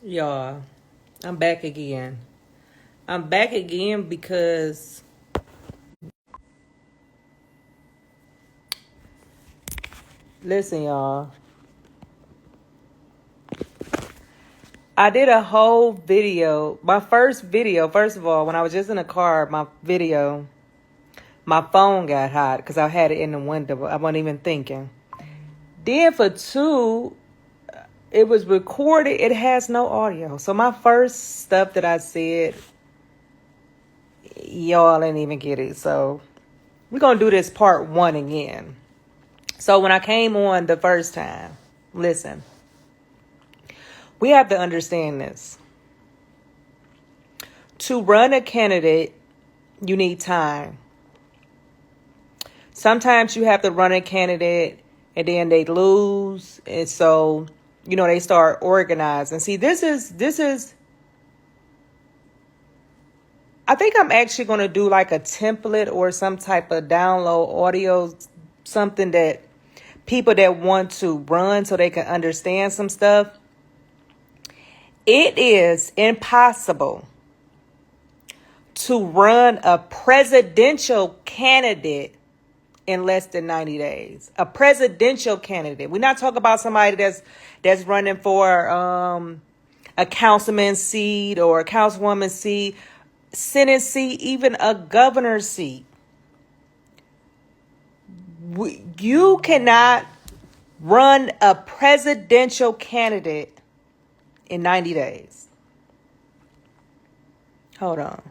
Y'all, I'm back again. I'm back again because, listen, y'all, I did a whole video. My first video, first of all, when I was just in the car, my phone got hot because I had it in the window. I wasn't even thinking. Then for two, it was recorded. It has no audio. So my first stuff that I said, y'all didn't even get it. So we're going to do this part one again. So when I came on the first time, listen, we have to understand this. To run a candidate, you need time. Sometimes you have to run a candidate and then they lose. And so, they start organizing. See, this is, I think I'm actually going to do like a template or some type of download audio, something that people that want to run so they can understand some stuff. It is impossible to run a presidential candidate in less than 90 days. A presidential candidate. We're not talking about somebody that's running for a councilman seat or a councilwoman seat, Senate seat, even a governor's seat. You cannot run a presidential candidate in 90 days. Hold on.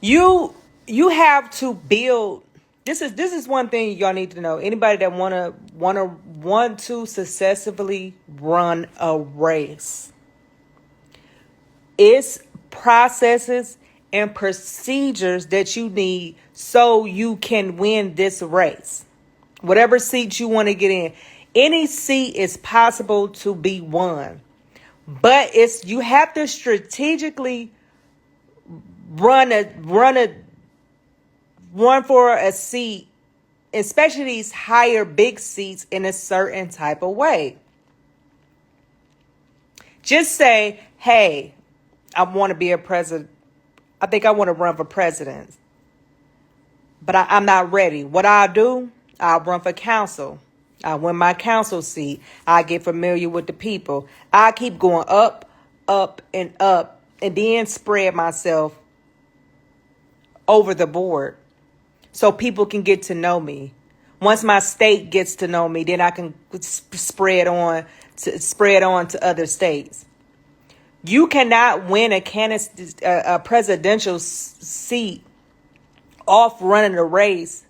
You have to build. This is one thing y'all need to know. Anybody that want to successfully run a race, it's processes and procedures that you need so you can win this race. Whatever seat you want to get in, any seat is possible to be won, but you have to strategically run for a seat, especially these higher big seats, in a certain type of way. Just say, hey, I want to be a president. I think I want to run for president, but I'm not ready. What I'll do, I'll run for council. I win my council seat. I get familiar with the people. I keep going up, and then spread myself over the board so people can get to know me. Once my state gets to know me, then I can spread on to other states. You cannot win a presidential seat off running a race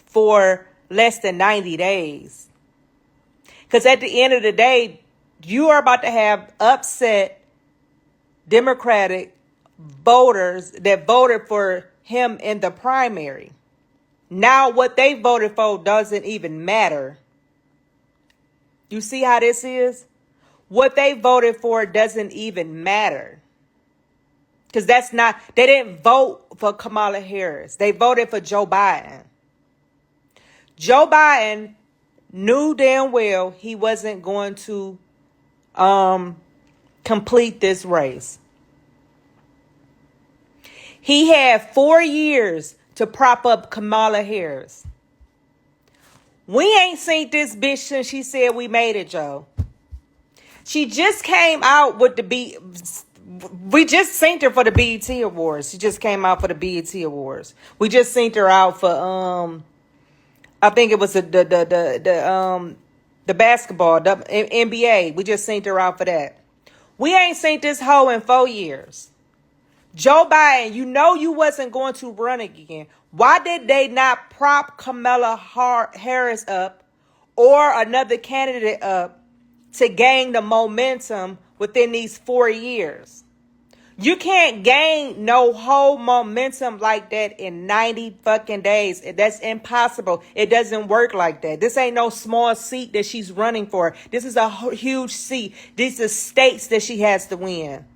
for less than 90 days. Because at the end of the day, you are about to have upset Democratic voters that voted for him in the primary. Now what they voted for doesn't even matter. You see how this is? What they voted for doesn't even matter. Because they didn't vote for Kamala Harris. They voted for Joe Biden. Joe Biden knew damn well he wasn't going to complete this race. He had 4 years to prop up Kamala Harris. We ain't seen this bitch since she said we made it, Joe. She just came out with we just seen her for the BET Awards. She just came out for the BET Awards. We just seen her out for I think it was the basketball, the NBA. We just seen her out for that. We ain't seen this hoe in 4 years. Joe Biden, you wasn't going to run again. Why did they not prop Kamala Harris up or another candidate up to gain the momentum within these 4 years? You can't gain no whole momentum like that in 90 fucking days. That's impossible. It doesn't work like that. This ain't no small seat that she's running for. This is a huge seat. These are states that she has to win.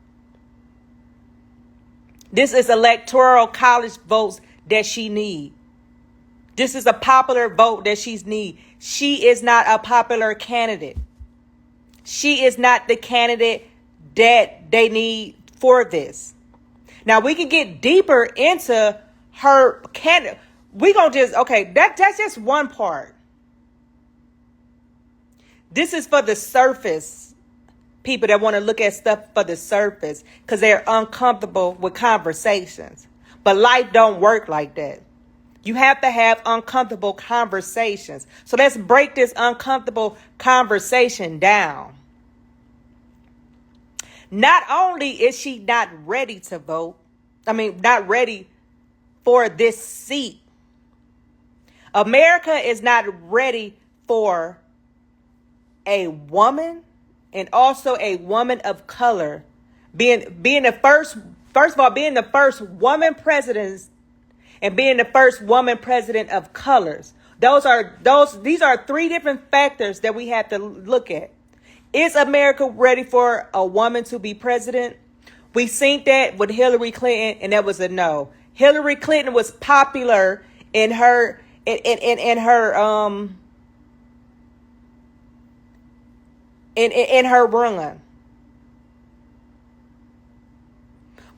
This is electoral college votes that she need. This is a popular vote that she's need. She is not a popular candidate. She is not the candidate that they need for this. Now we can get deeper into her candidate. We gonna just, okay, that's just one part. This is for the surface people that want to look at stuff for the surface because they're uncomfortable with conversations. But life don't work like that. You have to have uncomfortable conversations. So let's break this uncomfortable conversation down. Not only is she not ready to vote, not ready for this seat. America is not ready for a woman, and also a woman of color being the first of all, being the first woman president, and being the first woman president of colors. These are three different factors that we have to look at. Is America ready for a woman to be president? We seen that with Hillary Clinton, and that was a no. Hillary Clinton was popular in her in her run.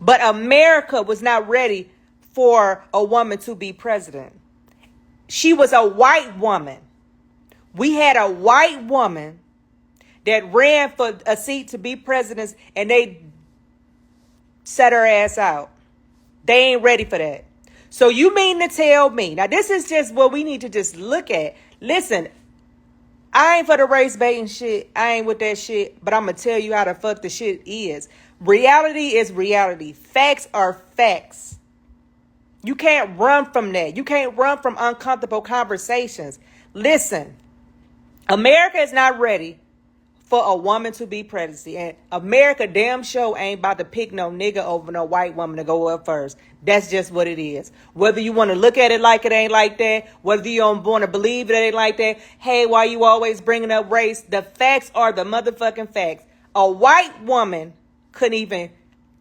But America was not ready for a woman to be president. She was a white woman. We had a white woman that ran for a seat to be president, and they set her ass out. They ain't ready for that. So you mean to tell me, now this is just what we need to just look at. Listen, I ain't for the race baiting shit. I ain't with that shit. But I'm going to tell you how the fuck the shit is. Reality is reality. Facts are facts. You can't run from that. You can't run from uncomfortable conversations. Listen, America is not ready for a woman to be president. And America damn sure ain't about to pick no nigga over no white woman to go up first. That's just what it is. Whether you want to look at it like it ain't like that, whether you don't want to believe it ain't like that, hey, why you always bringing up race? The facts are the motherfucking facts. A white woman couldn't even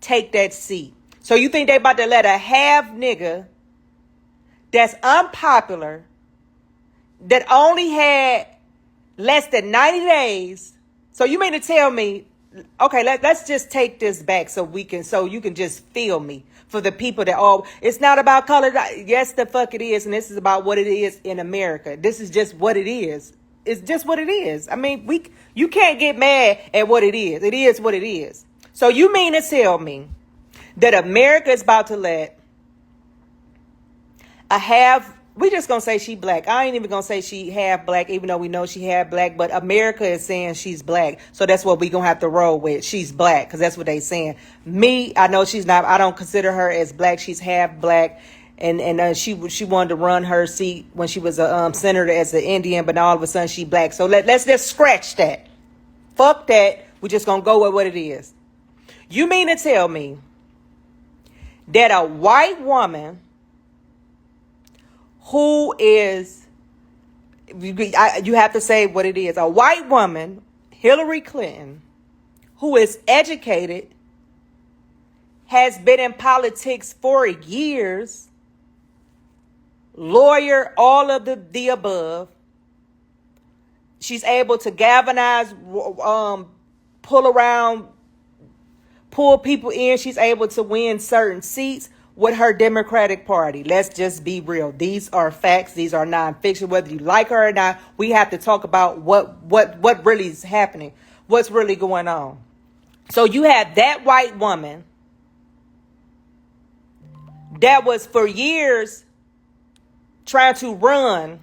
take that seat. So you think they about to let a half nigga that's unpopular, that only had less than 90 days. So you mean to tell me, okay, let's just take this back so you can just feel me for the people that it's not about color. Yes, the fuck it is. And this is about what it is in America. This is just what it is. It's just what it is. I mean, you can't get mad at what it is. It is what it is. So you mean to tell me that America is about to let we just gonna say she black. I ain't even gonna say she half black, even though we know she half black. But America is saying she's black, so that's what we gonna have to roll with. She's black because that's what they saying. Me, I know she's not. I don't consider her as black. She's half black, and she wanted to run her seat when she was a senator as an Indian, but now all of a sudden she black. So let's just scratch that. Fuck that. We're just gonna go with what it is. You mean to tell me that a white woman who is, you have to say what it is, a white woman, Hillary Clinton, who is educated, has been in politics for years, lawyer, all of the above. She's able to galvanize, pull people in. She's able to win certain seats with her Democratic Party. Let's just be real. These are facts. These are nonfiction. Whether you like her or not, we have to talk about what really is happening, what's really going on. So you have that white woman that was for years trying to run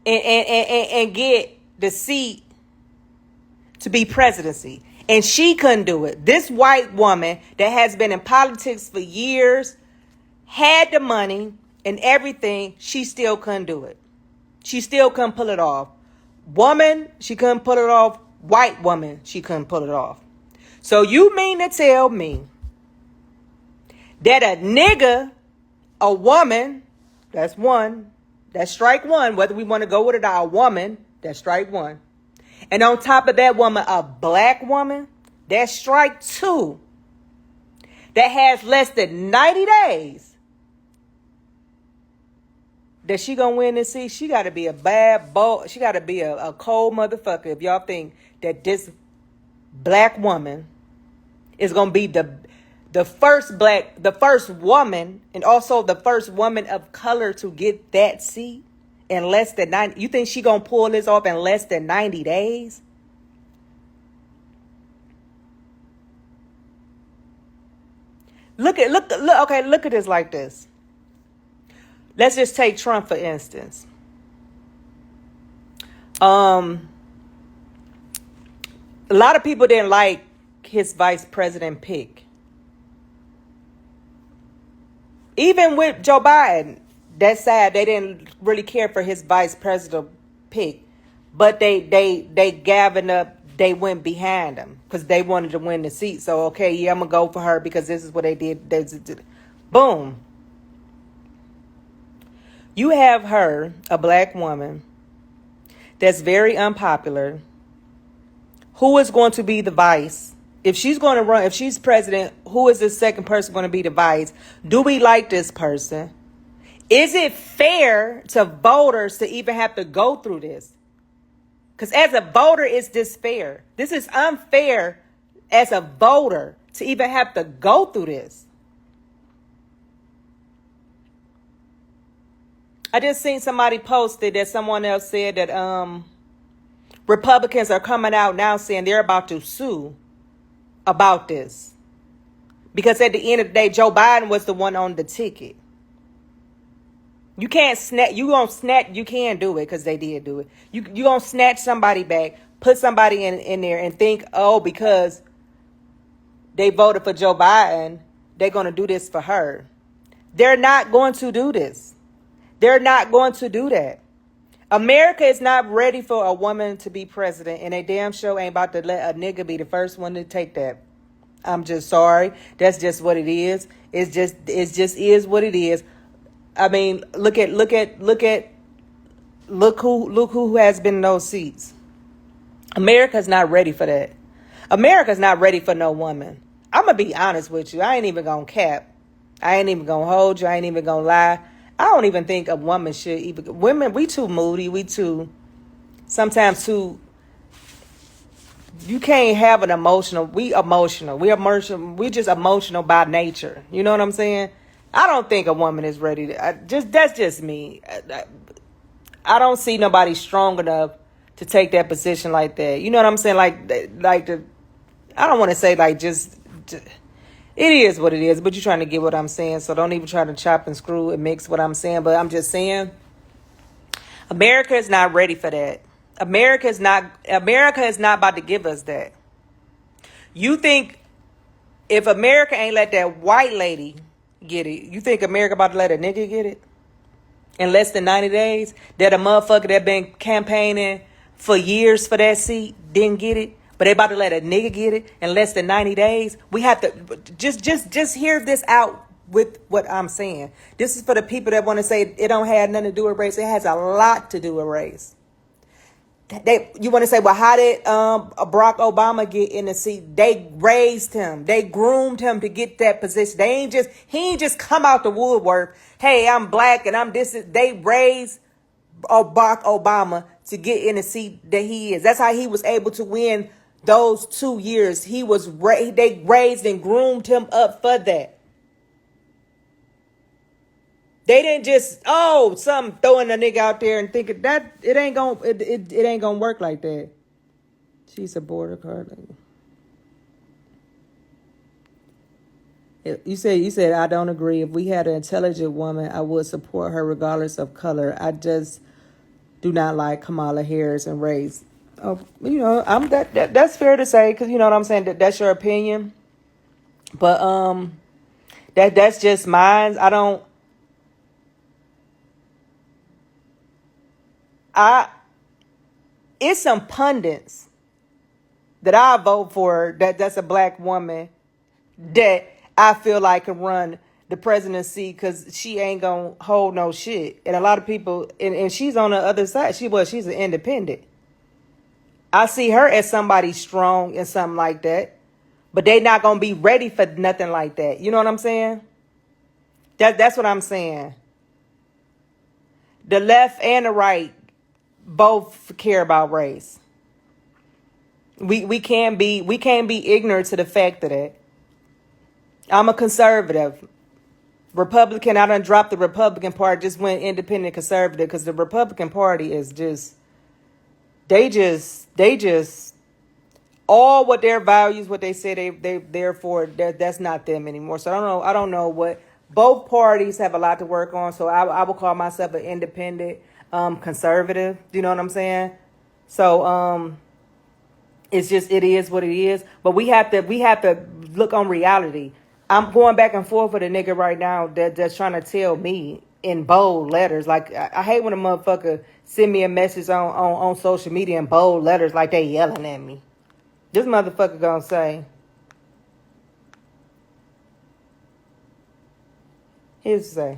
and get the seat to be presidency. And she couldn't do it. This white woman that has been in politics for years, had the money and everything, she still couldn't do it. She still couldn't pull it off. Woman, she couldn't pull it off. White woman, she couldn't pull it off. So you mean to tell me that a nigga, a woman, that's one, that's strike one, whether we want to go with it or a woman, that's strike one. And on top of that woman, a black woman, that's strike two. that has less than 90 days that she gonna win this seat, she gotta be a bad boy. She gotta be a cold motherfucker if y'all think that this black woman is gonna be the first woman, and also the first woman of color to get that seat in less than 90. You think she gonna pull this off in less than 90 days? Look at this like this. Let's just take Trump for instance. A lot of people didn't like his vice president pick. Even with Joe Biden, that's sad. They didn't really care for his vice president pick, but they gathered up. They went behind him because they wanted to win the seat. So okay, yeah, I'm gonna go for her because this is what they did. Boom. You have her, a black woman, that's very unpopular, who is going to be the vice? If she's going to run, if she's president, who is the second person going to be the vice? Do we like this person? Is it fair to voters to even have to go through this? Because as a voter, is this fair? This is unfair as a voter to even have to go through this. I just seen somebody posted that someone else said that Republicans are coming out now saying they're about to sue about this. Because at the end of the day, Joe Biden was the one on the ticket. You can't snatch, you can do it because they did do it. You gonna snatch somebody back, put somebody in there and think, oh, because they voted for Joe Biden, they're gonna do this for her. They're not going to do this. They're not going to do that. America is not ready for a woman to be president, and they damn sure ain't about to let a nigga be the first one to take that. I'm just sorry. That's just what it is. It just is what it is. I mean, look who has been in those seats. America's not ready for that. America's not ready for no woman. I'm gonna be honest with you. I ain't even gonna cap. I ain't even gonna hold you. I ain't even gonna lie. I don't even think a woman should even. Women, we too moody. We sometimes too. You can't have an emotional. We emotional. We just emotional by nature. You know what I'm saying? I don't think a woman is ready to. That's just me. I don't see nobody strong enough to take that position like that. You know what I'm saying? I don't want to say just. It is what it is, but you're trying to get what I'm saying, so don't even try to chop and screw and mix what I'm saying. But I'm just saying, America is not ready for that. America is not about to give us that. You think if America ain't let that white lady get it, you think America about to let a nigga get it? In less than 90 days? That a motherfucker that been campaigning for years for that seat didn't get it? But they about to let a nigga get it in less than 90 days. We have to just hear this out with what I'm saying. This is for the people that want to say it don't have nothing to do with race. It has a lot to do with race. You want to say, well, how did Barack Obama get in the seat? They raised him. They groomed him to get that position. He ain't just come out the woodwork. Hey, I'm black and I'm this. They raised Barack Obama to get in the seat that he is. That's how he was able to win those 2 years. They raised and groomed him up for that. They didn't just some throwing a nigga out there and thinking that it ain't gonna work like that. She's a border card. You said I don't agree. If we had an intelligent woman, I would support her regardless of color. I just do not like Kamala Harris and race. Oh, I'm that's fair to say because you know what I'm saying. That's your opinion, but that's just mine. It's some pundits that I vote for that's a black woman that I feel like can run the presidency because she ain't gonna hold no shit. And a lot of people, and she's on the other side. She's an independent. I see her as somebody strong and something like that. but they not gonna be ready for nothing like that. You know what I'm saying? That's what I'm saying. The left and the right both care about race. We can't be ignorant to the fact of that. I'm a conservative. Republican, I done dropped the Republican Party, just went independent conservative because the Republican Party is they just all what their values, what they say they therefore that's not them anymore. So I don't know what both parties have a lot to work on. So I would call myself an independent conservative. Do you know what I'm saying? So it's just it is what it is. But we have to look on reality. I'm going back and forth with a nigga right now that's trying to tell me in bold letters. Like I hate when a motherfucker send me a message on social media in bold letters like they yelling at me. This motherfucker gonna say, here's to say,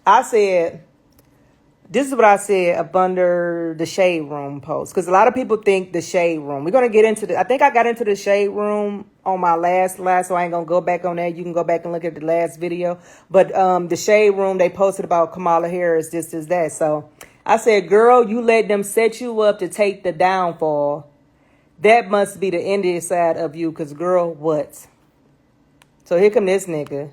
I said, this is what I said up under the Shade Room post. Because a lot of people think the Shade Room. We're going to get into I think I got into the Shade Room on my last, so I ain't going to go back on that. You can go back and look at the last video. But the Shade Room, they posted about Kamala Harris, this is that. So I said, girl, you let them set you up to take the downfall. That must be the Indian side of you. Because, girl, what? So here come this nigga.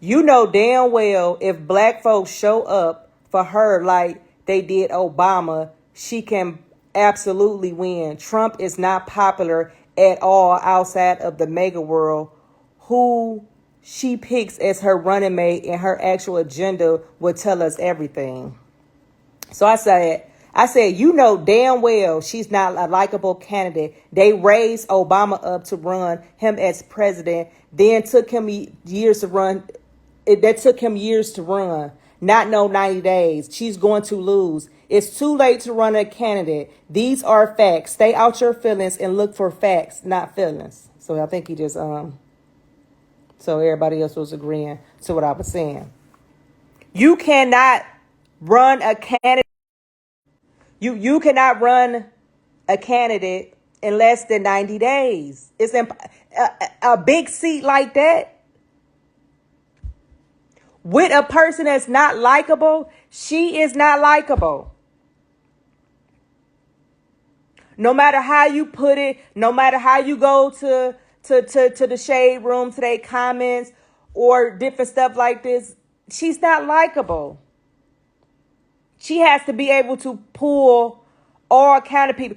You know damn well if black folks show up for her like they did Obama, she can absolutely win. Trump is not popular at all outside of the mega world. Who she picks as her running mate and her actual agenda will tell us everything. So I said, you know damn well she's not a likable candidate. They raised Obama up to run him as president, then took him years to run. That took him years to run. Not no 90 days. She's going to lose. It's too late to run a candidate. These are facts. Stay out your feelings and look for facts, not feelings. So I think he just so everybody else was agreeing to what I was saying. You cannot run a candidate. You cannot run a candidate in less than 90 days. It's a big seat like that. With a person that's not likable, she is not likable. No matter how you put it, no matter how you go to the Shade Room, to their comments or different stuff like this, she's not likable. She has to be able to pull all kind of people.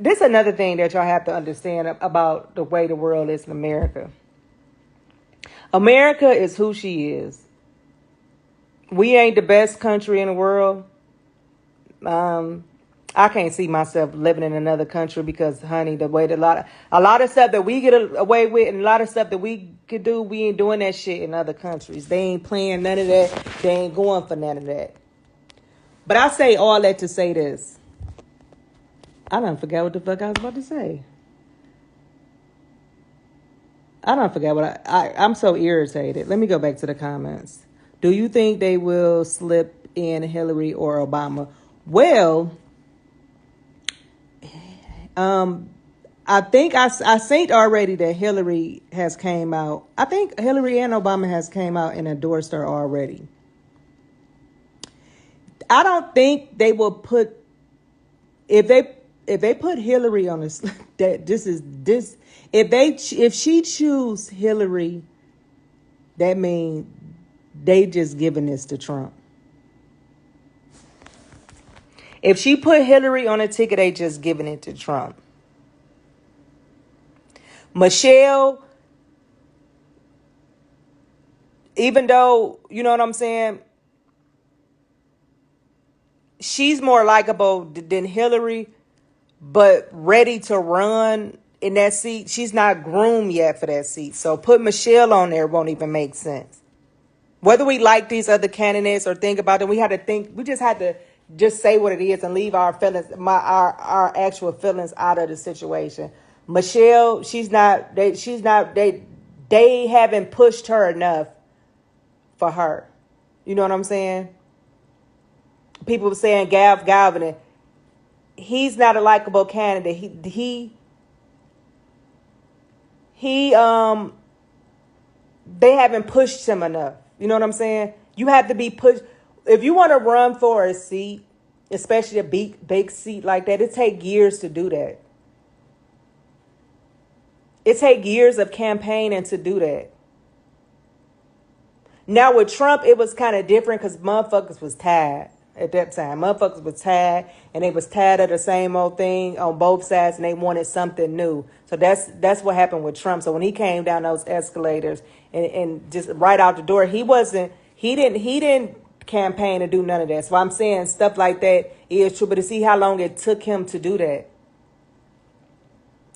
This is another thing that y'all have to understand about the way the world is in America. America is who she is. We ain't the best country in the world. I can't see myself living in another country because, honey, the way that a lot of stuff that we get away with and a lot of stuff that we could do, we ain't doing that shit in other countries. They ain't playing none of that. They ain't going for none of that. But I say all that to say this. I done forgot what the fuck I was about to say. I don't forget what I'm so irritated. Let me go back to the comments. Do you think they will slip in Hillary or Obama? Well, I think I synced already that Hillary has came out. I think Hillary and Obama has came out and endorsed her already. I don't think they will put if they put Hillary on this. If she choose Hillary, that means they just giving this to Trump. If she put Hillary on a ticket, they just giving it to Trump. Michelle, even though, you know what I'm saying, she's more likable than Hillary, but ready to run in that seat. She's not groomed yet for that seat. So put Michelle on there won't even make sense. Whether we like these other candidates or think about them, we just had to just say what it is and leave our feelings, our actual feelings out of the situation. Michelle, they haven't pushed her enough for her. You know what I'm saying? People were saying Galvin, he's not a likable candidate. he they haven't pushed him enough. You know what I'm saying? You have to be pushed. If you want to run for a seat, especially a big seat like that, it takes years to do that. It takes years of campaigning to do that. Now with Trump, it was kind of different because motherfuckers was tired at that time. Motherfuckers was tired, and they was tired of the same old thing on both sides, and they wanted something new. So that's what happened with Trump. So when he came down those escalators and just right out the door, he didn't campaign to do none of that. So I'm saying stuff like that is true, but to see how long it took him to do that.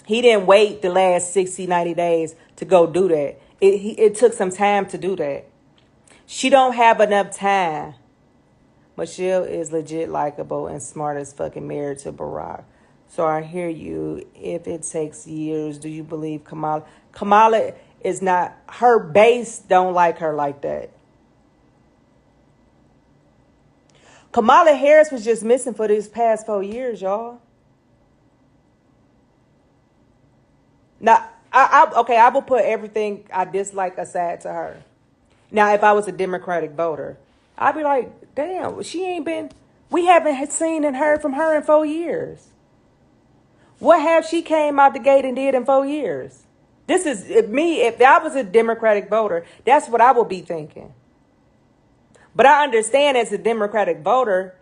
He didn't wait the last 60, 90 days to go do that. It took some time to do that. She don't have enough time. Michelle is legit likable and smart as fucking married to Barack. So I hear you. If it takes years, do you believe Kamala? Kamala is not, her base don't like her like that. Kamala Harris was just missing for these past 4 years, y'all. Now, I will put everything I dislike aside to her. Now, if I was a Democratic voter, I'd be like, damn, we haven't seen and heard from her in 4 years. What have she came out the gate and did in 4 years? This is me. If I was a Democratic voter, that's what I would be thinking. But I understand as a Democratic voter,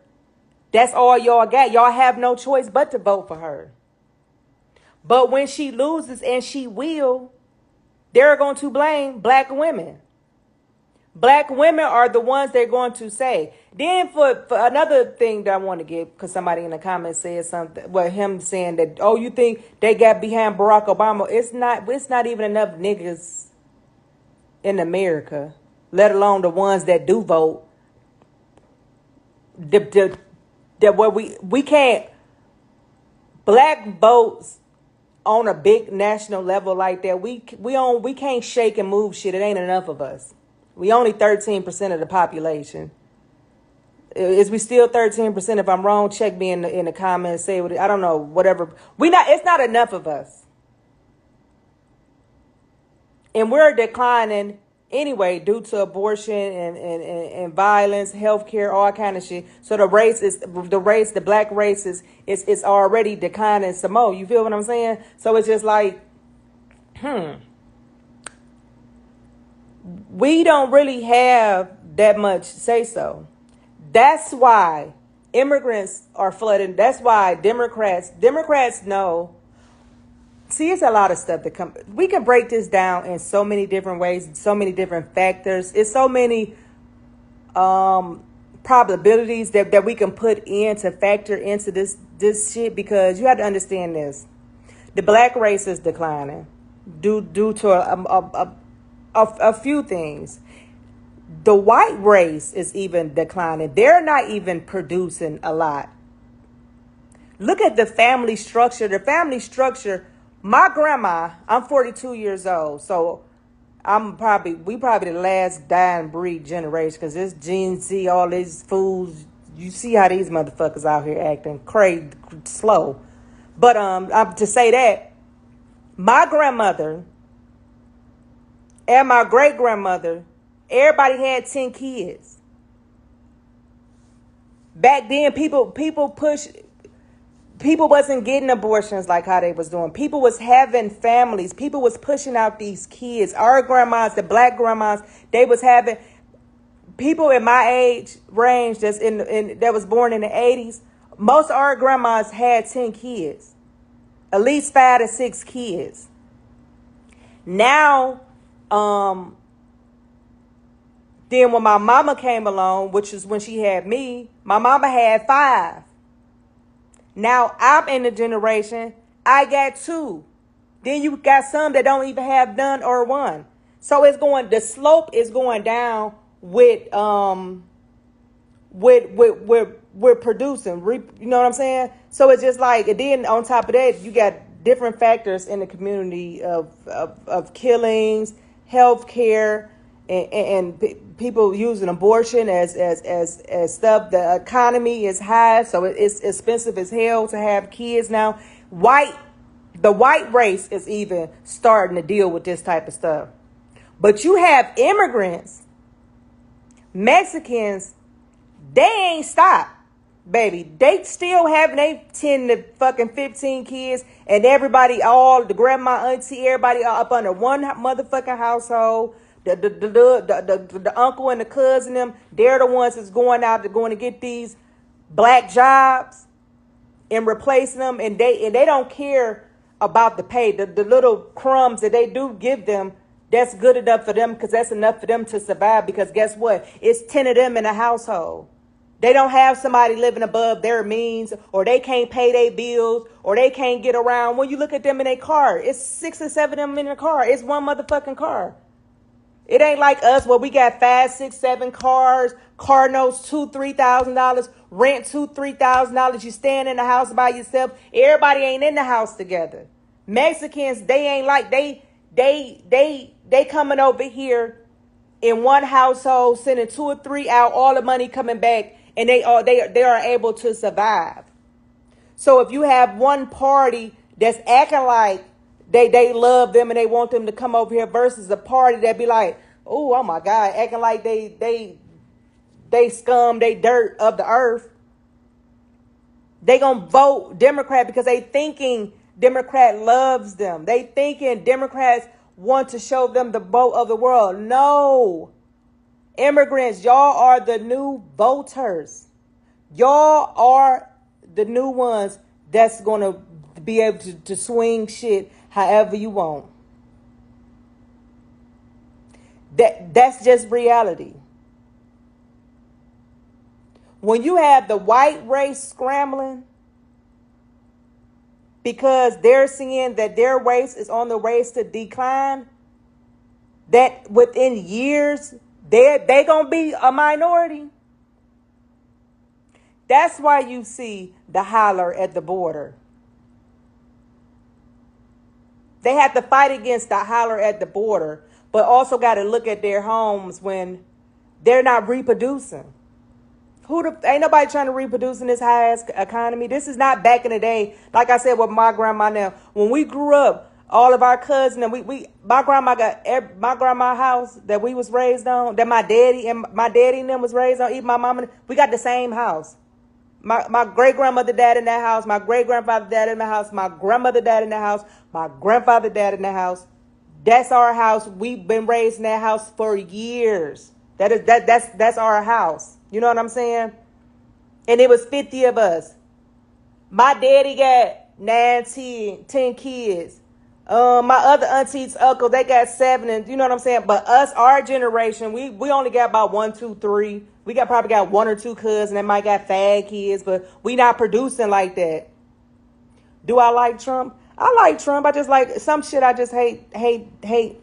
that's all y'all got. Y'all have no choice but to vote for her. But when she loses, and she will, they're going to blame black women. Black women are the ones they're going to say. Then for another thing that I want to get, because somebody in the comments said something, well, him saying that, oh, you think they got behind Barack Obama? It's not even enough niggas in America, let alone the ones that do vote. That what we can't, black votes on a big national level like that. We can't shake and move shit. It ain't enough of us. We only 13% of the population. Is we still 13%? If I'm wrong, check me in the comments. Say what I don't know. Whatever. It's not enough of us, and we're declining anyway due to abortion and violence, healthcare, all kind of shit. So the black race is already declining some more. You feel what I'm saying? So it's just like, we don't really have that much say so. That's why immigrants are flooding. That's why Democrats know. See, it's a lot of stuff that come. We can break this down in so many different ways, so many different factors. It's so many probabilities that we can put in to factor into this shit, because you have to understand this. The black race is declining due to a few things. The white race is even declining. They're not even producing a lot. Look at the family structure. The family structure. My grandma, I'm 42 years old, so we probably the last dying breed generation, because this Gen Z, all these fools, you see how these motherfuckers out here acting crazy, slow. But to say that, my grandmother and my great grandmother, everybody had 10 kids. Back then, people wasn't getting abortions like how they was doing. People was having families. People was pushing out these kids. Our grandmas, the black grandmas, they was having people in my age range that was born in the 80s. Most of our grandmas had 10 kids, at least 5 to 6 kids. Now, then when my mama came along, which is when she had me, my mama had 5. Now I'm in the generation, I got 2. Then you got some that don't even have none or 1. So the slope is going down with producing, you know what I'm saying? So it's just like, and then on top of that, you got different factors in the community of killings, healthcare, and people using abortion as stuff. The economy is high, so it's expensive as hell to have kids now. White The white race is even starting to deal with this type of stuff. But you have immigrants, Mexicans, they ain't stopped, baby. They still having they 10 to fucking 15 kids, and everybody, all the grandma, auntie, everybody all up under one motherfucking household. The uncle and the cousin, them, they're the ones that's going out to going to get these black jobs and replacing them, and they don't care about the pay. The little crumbs that they do give them, that's good enough for them, because that's enough for them to survive. Because guess what? It's 10 of them in a household. They don't have somebody living above their means, or they can't pay their bills, or they can't get around. When you look at them in their car, it's 6 or 7 of them in a car. It's one motherfucking car. It ain't like us where we got 5, 6, 7 cars, car notes, $2,000-$3,000, rent $2,000-$3,000. You staying in the house by yourself. Everybody ain't in the house together. Mexicans, they ain't like they coming over here in one household, sending 2 or 3 out, all the money coming back, and they are able to survive. So if you have one party that's acting like they love them and they want them to come over here, versus a party that be like, oh my God, acting like they scum, they dirt of the earth. They gonna vote Democrat because they thinking Democrat loves them. They thinking Democrats want to show them the boat of the world. No. Immigrants, y'all are the new voters. Y'all are the new ones that's going to be able to swing shit however you want. That's just reality. When you have the white race scrambling because they're seeing that their race is on the race to decline, that within years they gonna be a minority. That's why you see the holler at the border. They have to fight against the holler at the border, but also got to look at their homes when they're not reproducing. Ain't nobody trying to reproduce in this high-ass economy. This is not back in the day. Like I said with my grandma now. When we grew up, all of our cousins, and my grandma got my grandma's house that we was raised on, that my daddy and them was raised on, even my mama, we got the same house. My great-grandmother died in that house. My great-grandfather died in the house. My grandmother died in the house. My grandfather died in the house. That's our house. We've been raised in that house for years. That's our house. You know what I'm saying? And it was 50 of us. My daddy got 10 kids. My other aunties, uncle, they got 7, and you know what I'm saying? But us, our generation, we only got about 1, 2, 3. We probably got 1 or 2 cousins that might got fag kids, but we not producing like that. Do I like Trump? I like Trump. I just like some shit. I just hate.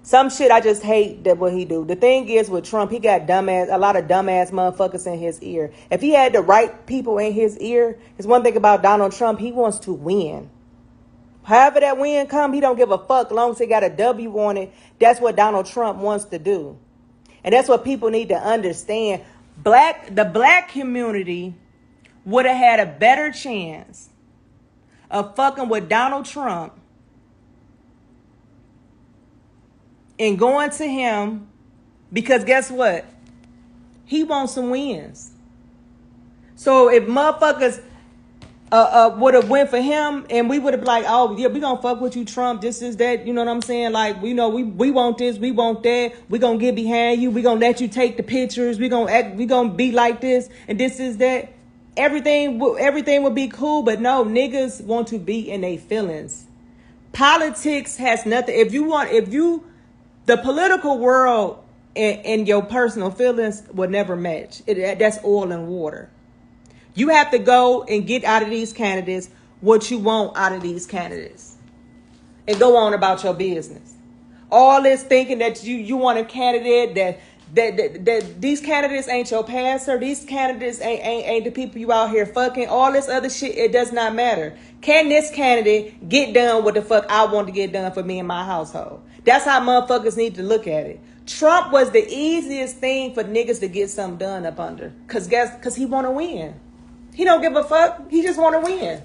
Some shit I just hate that what he do. The thing is with Trump, he got a lot of dumbass motherfuckers in his ear. If he had the right people in his ear, it's one thing about Donald Trump, he wants to win. However that win come, he don't give a fuck as long as he got a W on it. That's what Donald Trump wants to do. And that's what people need to understand. The black community would have had a better chance of fucking with Donald Trump and going to him, because guess what? He wants some wins. So if motherfuckers would have went for him, and we would have been like, oh yeah, we gonna fuck with you, Trump, this is that, you know what I'm saying? Like, we want this, we want that, we gonna get behind you, we gonna let you take the pictures, we gonna be like this, and this is that. Everything would be cool, but no, niggas want to be in their feelings. Politics has nothing. The political world and your personal feelings will never match. That's oil and water. You have to go and get out of these candidates what you want out of these candidates, and go on about your business. All this thinking that you want a candidate that these candidates ain't your pastor, these candidates ain't the people you out here fucking, all this other shit, it does not matter. Can this candidate get done what the fuck I want to get done for me and my household? That's how motherfuckers need to look at it. Trump was the easiest thing for niggas to get something done up under, cause he want to win. He don't give a fuck. He just want to win.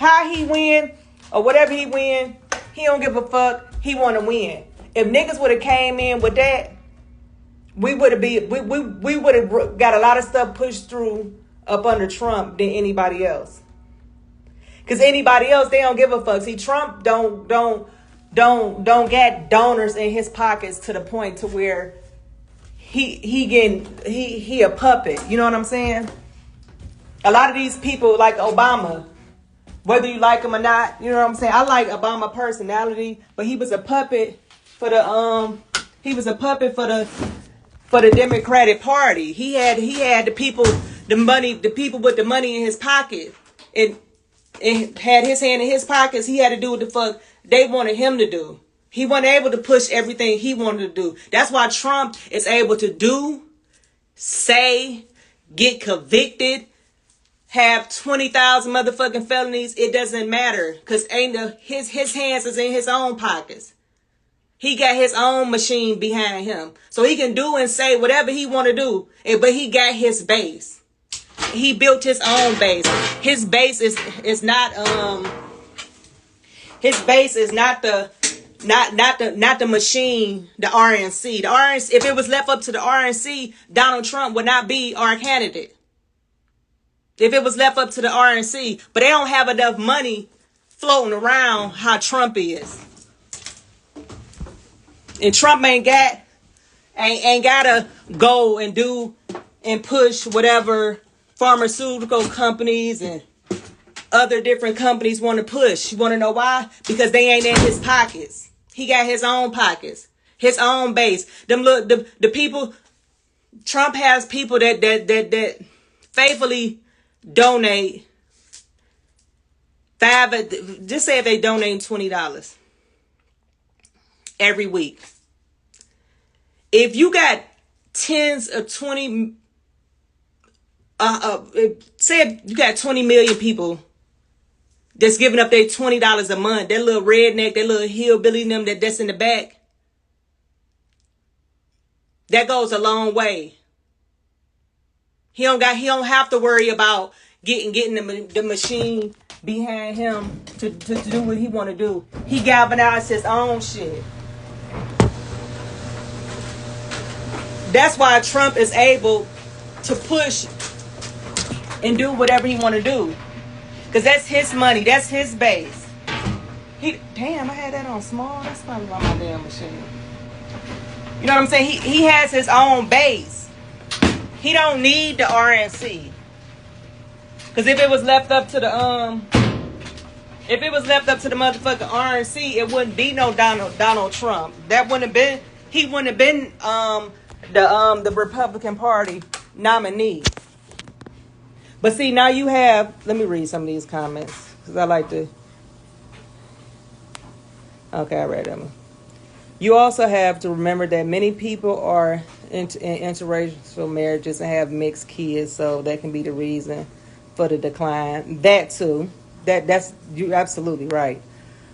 how he win or whatever he win, he don't give a fuck. He want to win. If niggas would have came in with that, we would have got a lot of stuff pushed through up under Trump than anybody else. Cause anybody else, they don't give a fuck. See, Trump don't get donors in his pockets to the point to where he a puppet. You know what I'm saying? A lot of these people like Obama, whether you like him or not, you know what I'm saying? I like Obama personality, but he was a puppet for the Democratic Party. He had the people with the money in his pocket, and had his hand in his pockets. He had to do what the fuck they wanted him to do. He wasn't able to push everything he wanted to do. That's why Trump is able to do, say, get convicted, have 20,000 motherfucking felonies. It doesn't matter, because his hands is in his own pockets. He got his own machine behind him. So he can do and say whatever he want to do. But he got his base. He built his own base. His base is not the machine, the RNC. The RNC, if it was left up to the RNC, Donald Trump would not be our candidate. If it was left up to the RNC, but they don't have enough money floating around how Trump is. And Trump ain't gotta go and do and push whatever pharmaceutical companies and other different companies want to push. You want to know why? Because they ain't in his pockets. He got his own pockets, his own base. The people. Trump has people that faithfully donate just say if they donate $20 every week. If you got tens of 20, say if you got 20 million people that's giving up their $20 a month, that little redneck, that little hillbilly them that's in the back, that goes a long way. He don't have to worry about getting the machine behind him to do what he want to do. He galvanized his own shit. That's why Trump is able to push and do whatever he want to do. Because that's his money. That's his base. Damn, I had that on small. That's probably why my damn machine. You know what I'm saying? He has his own base. He don't need the RNC. Because if it was left up to the motherfucking RNC, it wouldn't be no Donald Trump. That wouldn't have been. He wouldn't have been the Republican Party nominee. But see, now you have. Let me read some of these comments because I like to. Okay, I read them. You also have to remember that many people are in interracial marriages and have mixed kids, so that can be the reason for the decline. That too. That's you're absolutely right.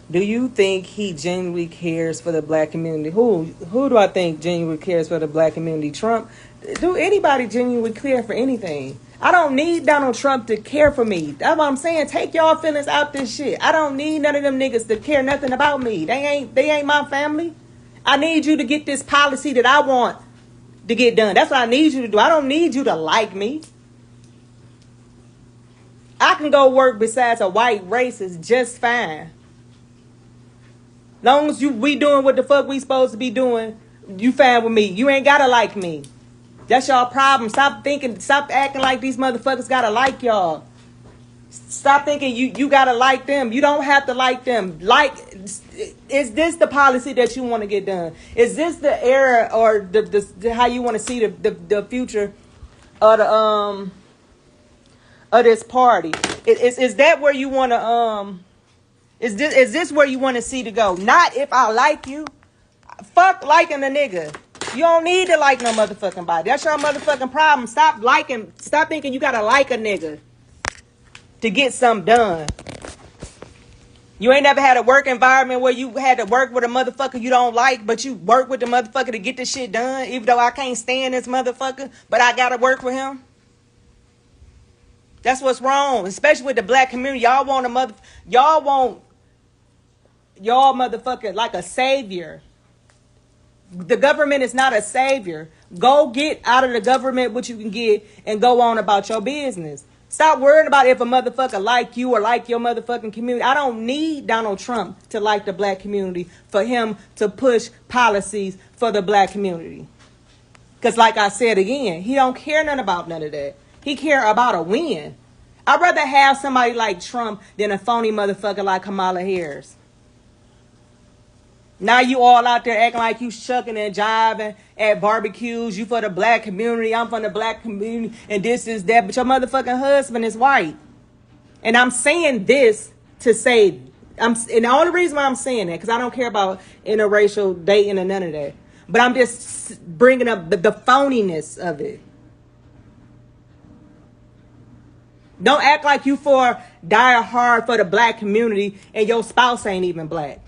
Do you think he genuinely cares for the black community? Who do I think genuinely cares for the black community? Trump? Do anybody genuinely care for anything? I don't need Donald Trump to care for me. That's what I'm saying. Take y'all feelings out this shit. I don't need none of them niggas to care nothing about me. They ain't my family. I need you to get this policy that I want to get done. That's what I need you to do. I don't need you to like me. I can go work besides a white racist just fine. Long as we doing what the fuck we supposed to be doing, you fine with me. You ain't gotta like me. That's y'all problem. Stop acting like these motherfuckers gotta like y'all. Stop thinking you gotta like them. You don't have to like them. Is this the policy that you want to get done? Is this the era or the how you want to see the future of this party? Is that where you want to Is this where you want to see to go? Not if I like you. Fuck liking a nigga. You don't need to like no motherfucking body. That's your motherfucking problem. Stop thinking you gotta like a nigga to get something done. You ain't never had a work environment where you had to work with a motherfucker you don't like, but you work with the motherfucker to get this shit done, even though I can't stand this motherfucker, but I gotta work with him. That's what's wrong, especially with the black community. Y'all want y'all want y'all motherfucker like a savior. The government is not a savior. Go get out of the government what you can get and go on about your business. Stop worrying about if a motherfucker like you or like your motherfucking community. I don't need Donald Trump to like the black community for him to push policies for the black community. Because like I said again, he don't care nothing about none of that. He care about a win. I'd rather have somebody like Trump than a phony motherfucker like Kamala Harris. Now you all out there acting like you shucking and jiving at barbecues. You for the black community. I'm from the black community. And this is that. But your motherfucking husband is white. And I'm saying this to say, and the only reason why I'm saying that, because I don't care about interracial dating and none of that. But I'm just bringing up the phoniness of it. Don't act like you for die hard for the black community and your spouse ain't even black.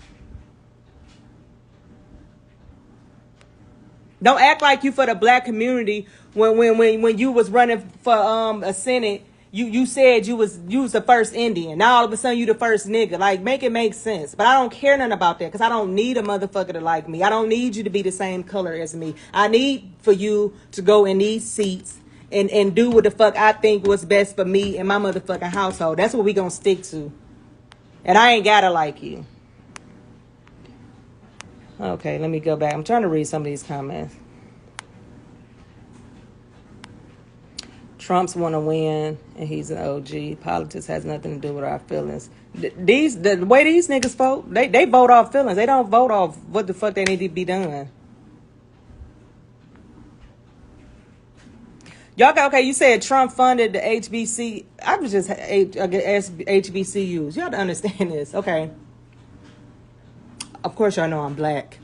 Don't act like you for the black community when you was running for a Senate, you said you was the first Indian. Now all of a sudden you the first nigga. Like, make it make sense. But I don't care nothing about that because I don't need a motherfucker to like me. I don't need you to be the same color as me. I need for you to go in these seats and do what the fuck I think was best for me and my motherfucking household. That's what we gonna stick to. And I ain't gotta like you. Okay, let me go back. I'm trying to read some of these comments. Trump's want to win, and he's an OG. Politics has nothing to do with our feelings. The way these niggas vote, they vote off feelings. They don't vote off what the fuck they need to be done. Y'all got, okay, you said Trump funded the HBC. I was just HBCUs. Y'all to understand this, okay? Of course, y'all know I'm black,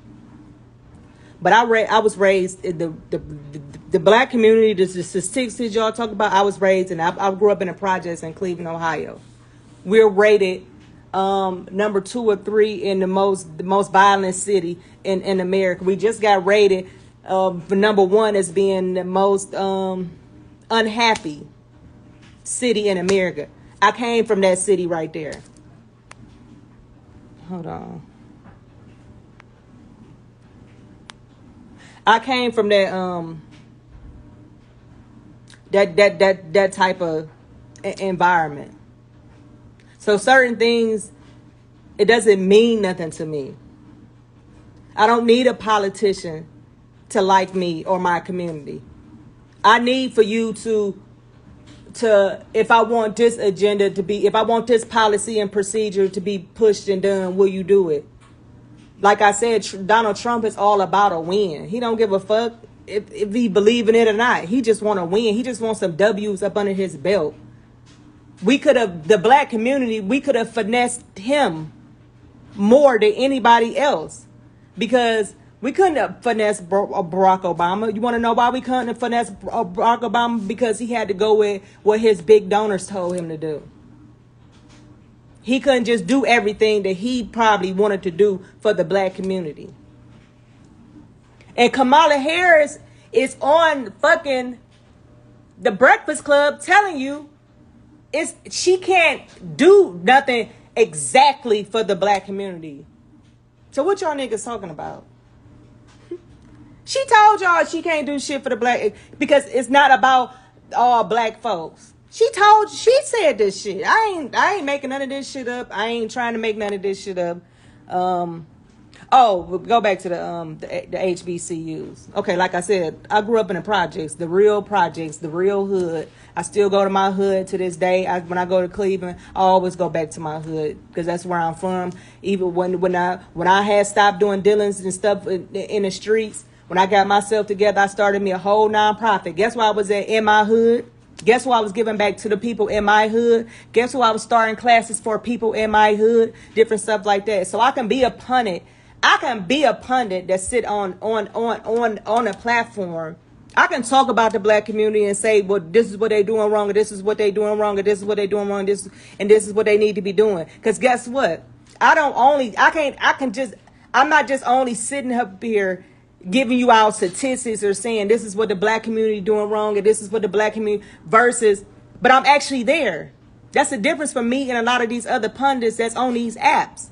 but I was raised in the black community. The statistics y'all talk about. I was raised and I grew up in the projects in Cleveland, Ohio. We're rated number 2 or 3 in the most violent city in America. We just got rated for number 1 as being the most unhappy city in America. I came from that city right there. Hold on. I came from that that type of environment. So certain things, it doesn't mean nothing to me. I don't need a politician to like me or my community. I need for you to if I want this agenda to be, if I want this policy and procedure to be pushed and done, will you do it? Like I said, Donald Trump is all about a win. He don't give a fuck if he believe in it or not. He just want to win. He just wants some W's up under his belt. We could have, the black community, we could have finessed him more than anybody else because we couldn't have finessed Barack Obama. You want to know why we couldn't have finessed Barack Obama? Because he had to go with what his big donors told him to do. He couldn't just do everything that he probably wanted to do for the black community. And Kamala Harris is on fucking the Breakfast Club telling you she can't do nothing exactly for the black community. So what y'all niggas talking about? She told y'all she can't do shit for the black because it's not about all black folks. She said this shit. I ain't making none of this shit up. I ain't trying to make none of this shit up. We'll go back to the HBCUs. Okay, like I said, I grew up in the projects, the real hood. I still go to my hood to this day. When I go to Cleveland, I always go back to my hood because that's where I'm from. Even when I had stopped doing dealings and stuff in the streets, when I got myself together, I started me a whole nonprofit. Guess where I was at in my hood? Guess who I was giving back to the people in my hood? Guess who I was starting classes for people in my hood? Different stuff like that. So I can be a pundit. I can be a pundit that sit on a platform. I can talk about the black community and say, well, this is what they doing wrong, or this is what they doing wrong, or this is what they doing wrong, this is what they need to be doing. Because guess what? I'm not just only sitting up here giving you our statistics or saying this is what the black community doing wrong and this is what the black community versus but I'm actually there. That's the difference from me and a lot of these other pundits that's on these apps.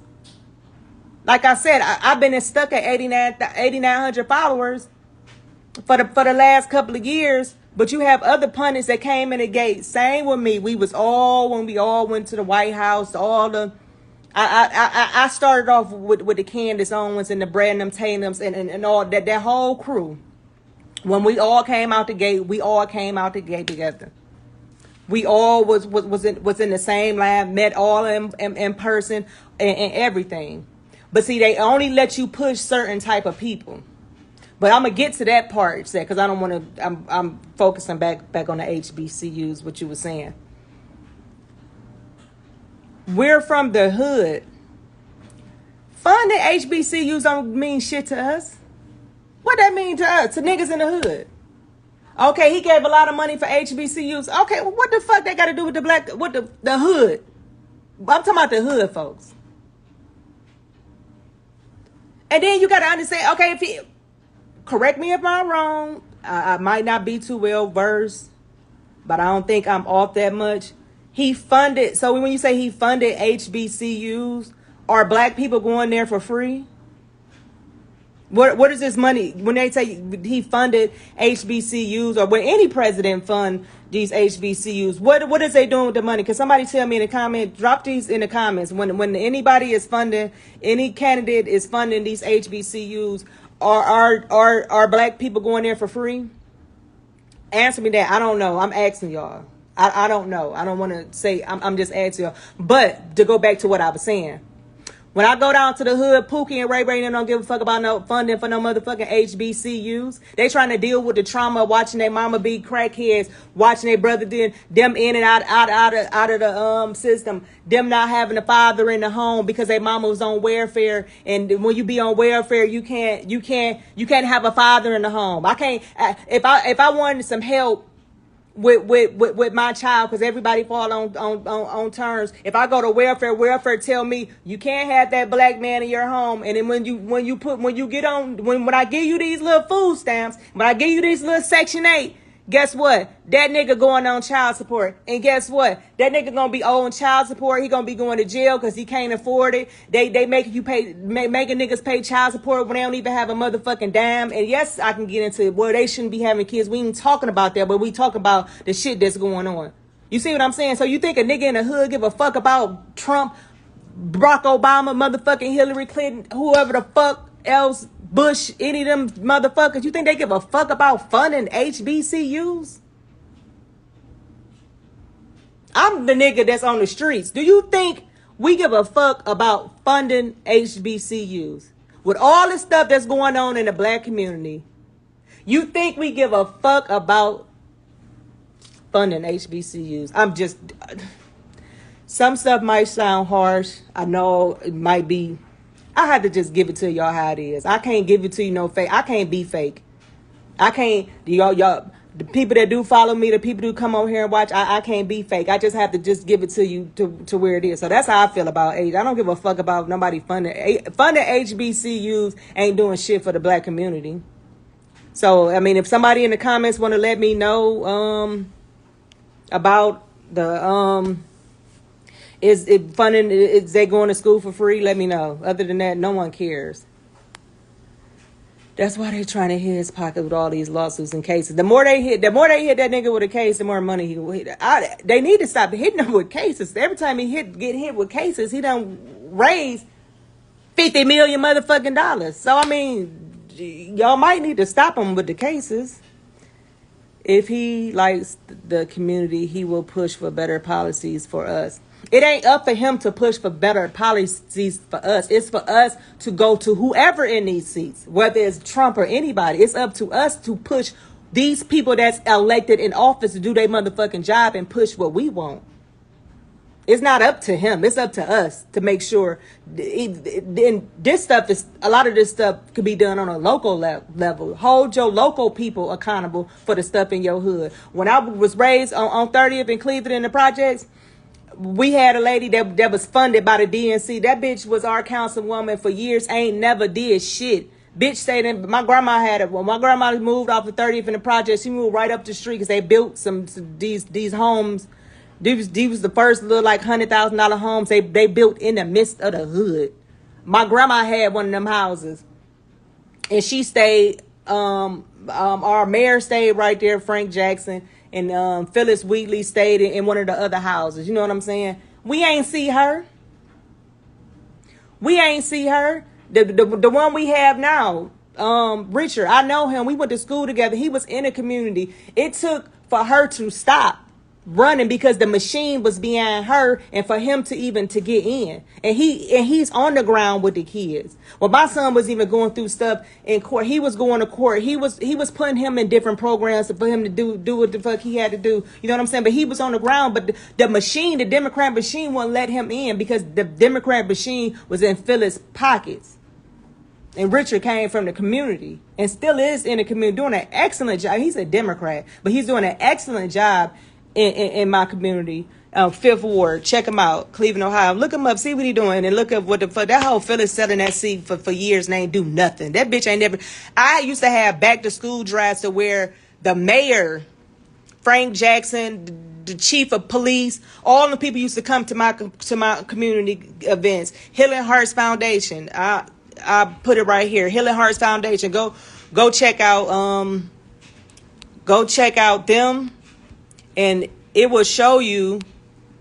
Like I said, I've been stuck at 8,900 followers for the last couple of years. But you have other pundits that came in the gate. Same with me. We was all, when we all went to the White House, all the, I started off with the Candace Owens and the Brandon Tatum's and all that whole crew. When we all came out the gate, we all came out the gate together. We all was in the same lab, met all in person and everything. But see, they only let you push certain type of people. But I'm gonna get to that part, because I don't want to. I'm focusing back on the HBCUs, what you were saying. We're from the hood. Funding HBCUs don't mean shit to us. What that mean to us? To niggas in the hood. Okay, he gave a lot of money for HBCUs. Okay, well, what the fuck they got to do with the hood? I'm talking about the hood, folks. And then you got to understand. Okay, if he. Correct me if I'm wrong. I might not be too well versed, but I don't think I'm off that much. He funded. So when you say he funded HBCUs, are black people going there for free? What is this money? When they say he funded HBCUs, or when any president fund these HBCUs, what is they doing with the money? Because somebody tell me in the comment, drop these in the comments. When anybody is funding, any candidate is funding these HBCUs, are black people going there for free? Answer me that. I don't know. I'm asking y'all. I don't know. I don't want to say. I'm just asking y'all. But to go back to what I was saying. When I go down to the hood, Pookie and Ray Ray don't give a fuck about no funding for no motherfucking HBCUs. They trying to deal with the trauma of watching their mama be crackheads, watching their brother them in and out of the system, them not having a father in the home because their mama was on welfare. And when you be on welfare, you can't have a father in the home. I can't if I wanted some help with my child, because everybody fall on terms. If I go to welfare tell me you can't have that black man in your home, and then when I give you these little food stamps, when I give you these little Section 8, guess what? That nigga going on child support. And guess what? That nigga gonna be owing child support. He gonna be going to jail because he can't afford it. They making niggas pay child support when they don't even have a motherfucking dime. And yes, I can get into it. Well, they shouldn't be having kids. We ain't talking about that, but we talk about the shit that's going on. You see what I'm saying? So you think a nigga in the hood give a fuck about Trump, Barack Obama, motherfucking Hillary Clinton, whoever the fuck else, Bush, any of them motherfuckers? You think they give a fuck about funding HBCUs? I'm the nigga that's on the streets. Do you think we give a fuck about funding HBCUs? With all the stuff that's going on in the black community, you think we give a fuck about funding HBCUs? I'm just... Some stuff might sound harsh. I know it might be... I had to just give it to y'all how it is. I can't give it to you no fake. I can't be fake. I can't, y'all, the people that do follow me, the people who come over here and watch, I can't be fake. I just have to just give it to you to where it is. So that's how I feel about age. I don't give a fuck about nobody funding HBCUs ain't doing shit for the black community. So, I mean, if somebody in the comments want to let me know about the is it funding? Is they going to school for free? Let me know. Other than that, no one cares. That's why they're trying to hit his pocket with all these lawsuits and cases. The more they hit that nigga with a case, the more money he will hit. They need to stop hitting him with cases. Every time he get hit with cases, he done raise $50 million motherfucking dollars. So I mean, y'all might need to stop him with the cases. If he likes the community, he will push for better policies for us. It ain't up for him to push for better policies for us. It's for us to go to whoever in these seats, whether it's Trump or anybody. It's up to us to push these people that's elected in office to do their motherfucking job and push what we want. It's not up to him. It's up to us to make sure. And this stuff is, a lot of this stuff could be done on a local level. Hold your local people accountable for the stuff in your hood. When I was raised on 30th in Cleveland in the projects, we had a lady that was funded by the DNC. That bitch was our councilwoman for years. Ain't never did shit. Bitch stayed in. My grandma had it. When my grandma moved off of 30th in the project, she moved right up the street because they built some these homes. These was the first little like $100,000 homes they built in the midst of the hood. My grandma had one of them houses, and she stayed. Our mayor stayed right there, Frank Jackson, and Phyllis Wheatley stayed in one of the other houses. You know what I'm saying? We ain't see her. We ain't see her. The one we have now, Richard, I know him. We went to school together. He was in a community. It took for her to stop running because the machine was behind her and for him to even to get in. And he's on the ground with the kids. Well, my son was even going through stuff in court. He was going to court. He was putting him in different programs for him to do what the fuck he had to do. You know what I'm saying? But he was on the ground. But the machine, the Democrat machine wouldn't let him in because the Democrat machine was in Phyllis' pockets. And Richard came from the community and still is in the community doing an excellent job. He's a Democrat, but he's doing an excellent job in my community. Fifth Ward, check him out, Cleveland, Ohio. Look him up, see what he doing, and look up what the fuck. That whole Phyllis selling that seat for years and ain't do nothing. That bitch ain't never. I used to have back to school drives to where the mayor, Frank Jackson, the chief of police, all the people used to come to my community events. Healing Hearts Foundation. I put it right here. Healing Hearts Foundation. Go check out them, and it will show you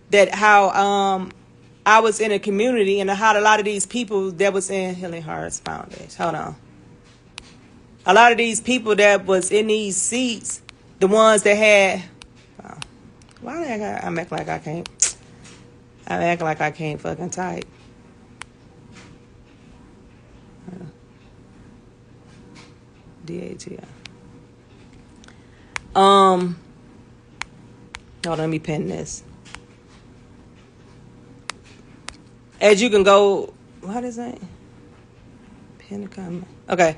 that how I was in a community and how a lot of these people that was in Healing Hearts Foundation. Hold on. A lot of these people that was in these seats, the ones that had why I'm acting like I can't. I'm acting like I can't fucking type. DATI. Hold on, let me pin this. As you can go, what is that? Pin comment. Okay.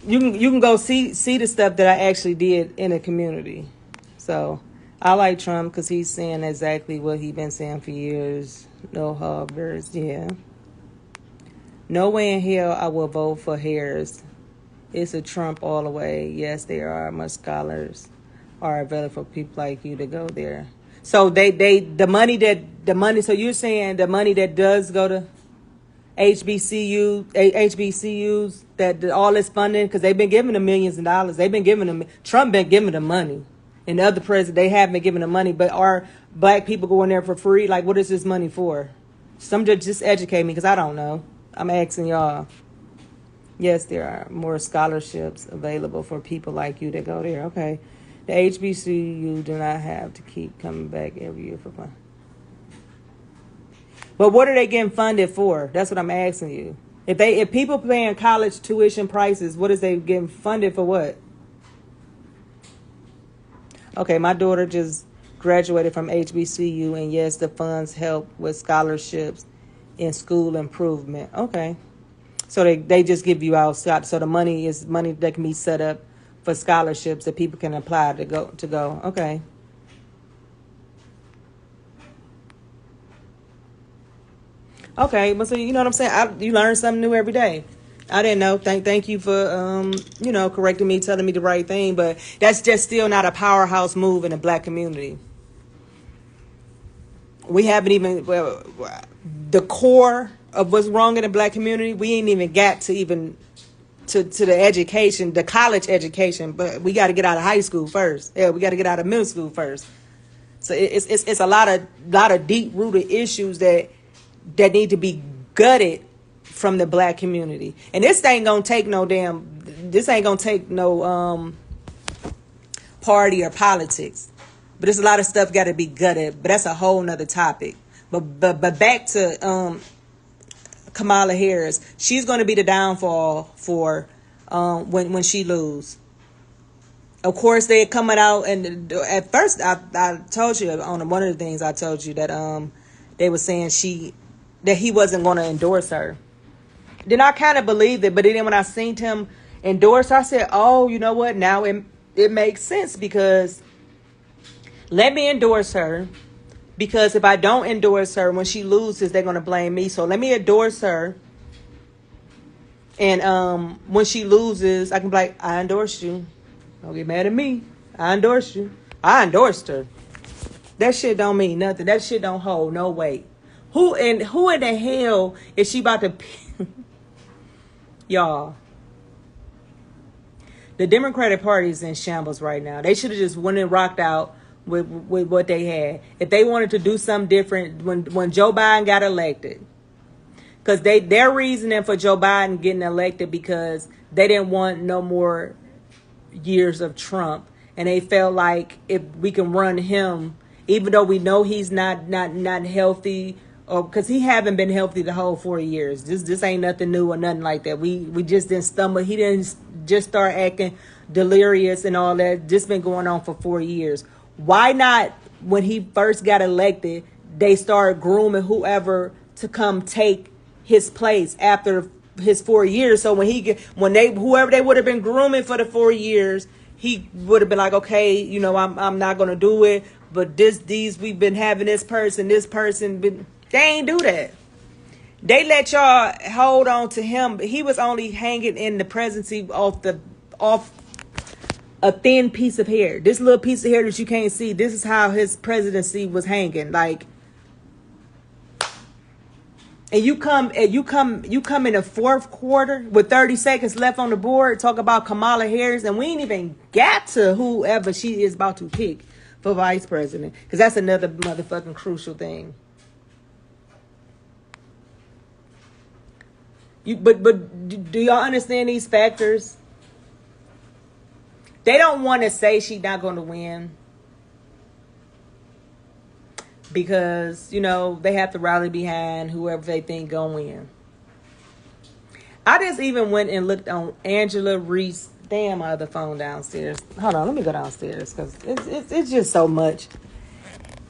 You can go see the stuff that I actually did in the community. So I like Trump because he's saying exactly what he's been saying for years. No hubbers, yeah. No way in hell I will vote for Harris. It's a Trump all the way. Yes, there are much scholars are available for people like you to go there. So the money. So you're saying the money that does go to HBCUs that all this funding because they've been giving them millions of dollars. They've been giving them. Trump been giving them money, and the other president they have been giving them money. But are black people going there for free? Like, what is this money for? Some just educate me because I don't know. I'm asking y'all. Yes, there are more scholarships available for people like you that go there. Okay. The HBCU do not have to keep coming back every year for fun. But what are they getting funded for? That's what I'm asking you. If people paying college tuition prices, what is they getting funded for what? Okay, my daughter just graduated from HBCU, and yes, the funds help with scholarships in school improvement. Okay. So they just give you out. So the money is money that can be set up for scholarships that people can apply to go. Okay. Okay, but so you know what I'm saying? You learn something new every day. I didn't know. Thank you for correcting me, telling me the right thing, but that's just still not a powerhouse move in the black community. We haven't even the core of what's wrong in the black community. We ain't even got to even to the education, the college education, but we got to get out of high school first. Yeah, we got to get out of middle school first. So it's a lot of deep rooted issues that need to be gutted from the black community. And this ain't gonna take no party or politics. But there's a lot of stuff got to be gutted. But that's a whole nother topic. But back to Kamala Harris. She's going to be the downfall for when she lose. Of course, they're coming out, and at first I told you on one of the things I told you that they were saying that he wasn't going to endorse her. Then I kind of believed it, but then when I seen him endorse her, I said, "Oh, you know what? Now it makes sense because let me endorse her." Because if I don't endorse her, when she loses, they're going to blame me. So let me endorse her. And when she loses, I can be like, I endorsed you. Don't get mad at me. I endorsed you. I endorsed her. That shit don't mean nothing. That shit don't hold no weight. Who in the hell is she about to y'all? The Democratic Party is in shambles right now. They should have just went and rocked out with what they had. If they wanted to do something different when Joe Biden got elected. Because their reasoning for Joe Biden getting elected because they didn't want no more years of Trump. And they felt like if we can run him, even though we know he's not healthy, or because he haven't been healthy the whole 4 years. This ain't nothing new or nothing like that. We just didn't stumble. He didn't just start acting delirious and all that. Just been going on for 4 years. Why not, when he first got elected, they started grooming whoever to come take his place after his 4 years? So whoever they would have been grooming for the 4 years, he would have been like, okay, I'm not gonna do it. But we've been having this person, they ain't do that. They let y'all hold on to him. He was only hanging in the presidency off a thin piece of hair. This little piece of hair that you can't see. This is how his presidency was hanging. Like, and you come in the fourth quarter with 30 seconds left on the board, talk about Kamala Harris, and we ain't even got to whoever she is about to pick for vice president, because that's another motherfucking crucial thing. But do y'all understand these factors? They don't want to say she's not going to win because, they have to rally behind whoever they think going to win. I just even went and looked on Angela Reese. Damn, my other phone downstairs. Hold on, let me go downstairs because it's just so much.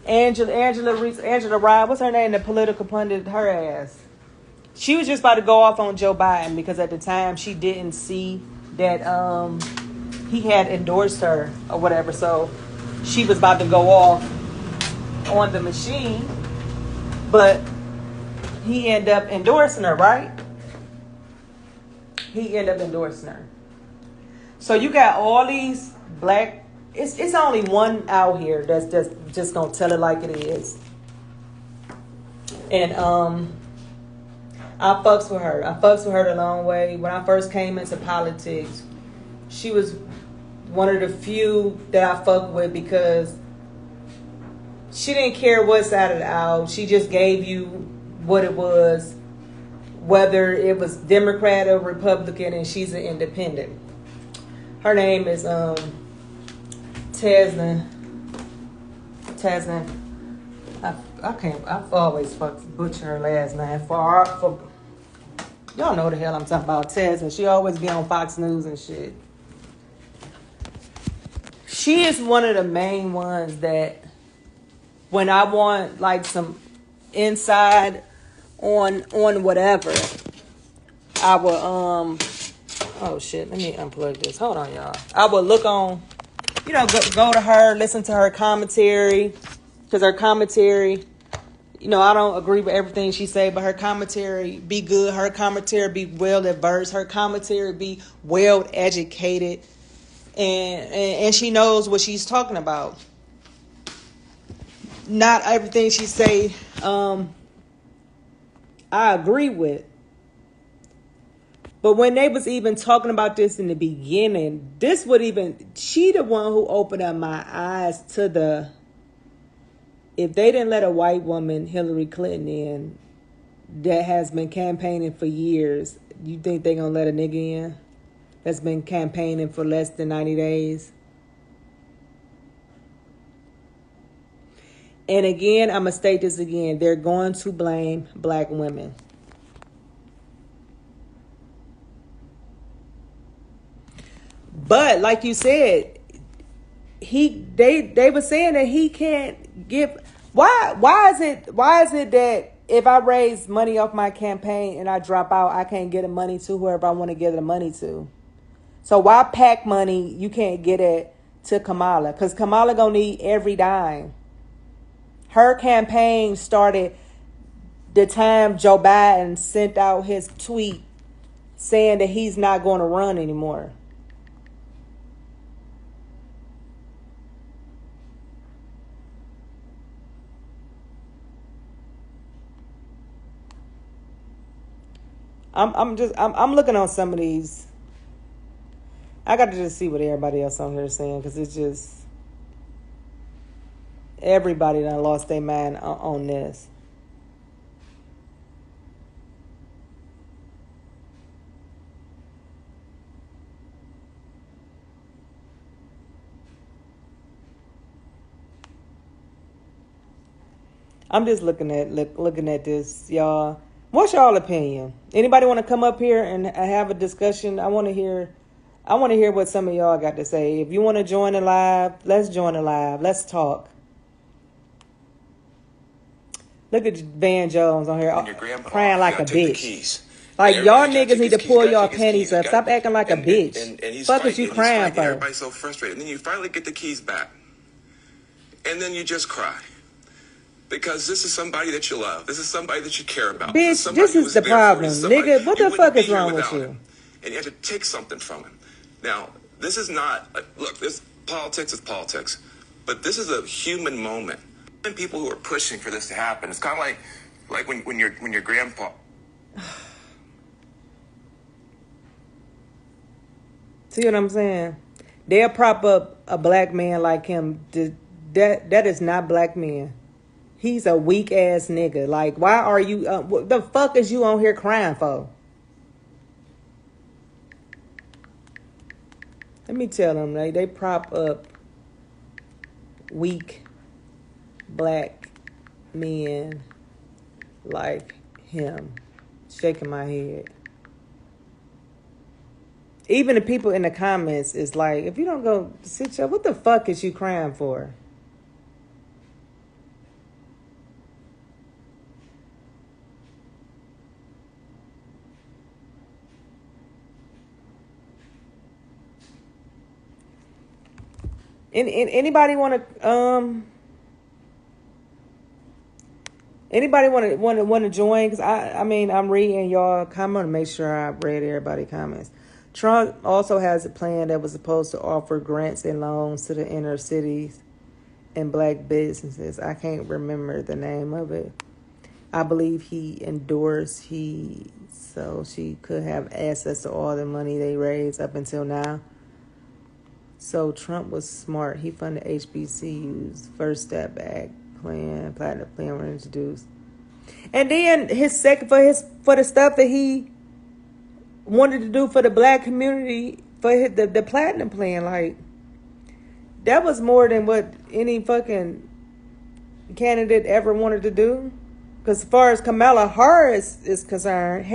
Angela Reese, Angela Rye, what's her name? The political pundit, her ass. She was just about to go off on Joe Biden because at the time she didn't see that he had endorsed her or whatever. So she was about to go off on the machine, but he ended up endorsing her, right? He ended up endorsing her. So you got all these black. It's only one out here that's just gonna tell it like it is. And I fucks with her. I fucks with her the long way. When I first came into politics, she was one of the few that I fuck with because she didn't care what side of the aisle. She just gave you what it was, whether it was Democrat or Republican, and she's an independent. Her name is Tasna. I've always butcher her last name. For y'all know the hell I'm talking about, Tasna. She always be on Fox News and shit. She is one of the main ones that when I want like some inside on whatever, I will oh shit, let me unplug this. Hold on, y'all. I will look on, go to her, listen to her commentary, because her commentary, I don't agree with everything she say, but her commentary be good. Her commentary be well adverse. Her commentary be well educated, and she knows what she's talking about. Not everything she say, I agree with. But when they was even talking about this in the beginning, she the one who opened up my eyes to if they didn't let a white woman, Hillary Clinton, in, that has been campaigning for years, you think they gonna let a nigga in that's been campaigning for less than 90 days? And again, I'm gonna state this again, they're going to blame black women. But like you said, they were saying that he can't give. Why is it that if I raise money off my campaign and I drop out, I can't get the money to whoever I want to give the money to? So why PAC money you can't get it to Kamala? Because Kamala gonna need every dime. Her campaign started the time Joe Biden sent out his tweet saying that he's not going to run anymore. I'm looking on some of these. I got to just see what everybody else on here is saying, because it's just everybody done lost their mind on this. I'm just looking at this, y'all. What's y'all opinion? Anybody want to come up here and have a discussion? I want to hear what some of y'all got to say. If you want to join the live, let's join the live. Let's talk. Look at Van Jones on here crying like a bitch. Like, y'all niggas need to pull y'all panties up. Stop acting like a bitch. And fuck is you crying for? Everybody's so frustrated. And then you finally get the keys back. And then you just cry. Because this is somebody that you love. This is somebody that you care about. Bitch, this is the problem. Nigga, what the fuck is wrong with you? And you have to take something from him. Now, this is not, look, this politics is politics. But this is a human moment. And people who are pushing for this to happen. It's kind of like when your grandpa. See what I'm saying? They'll prop up a black man like him. That is not black men. He's a weak ass nigga. Like, why are you? What the fuck is you on here crying for? Let me tell them, they prop up weak black men like him. Shaking my head. Even the people in the comments is like, if you don't go sit your, what the fuck is you crying for? Anybody want to join? Because I mean, I'm reading y'all comment to make sure I read everybody's comments. Trump also has a plan that was supposed to offer grants and loans to the inner cities and black businesses. I can't remember the name of it. I believe he endorsed so she could have access to all the money they raised up until now. So Trump was smart. He funded HBCU's First Step Act plan, platinum plan was introduced. And then his second for the stuff that he wanted to do for the black community, for the platinum plan, like, that was more than what any fucking candidate ever wanted to do. Because as far as Kamala Harris is concerned,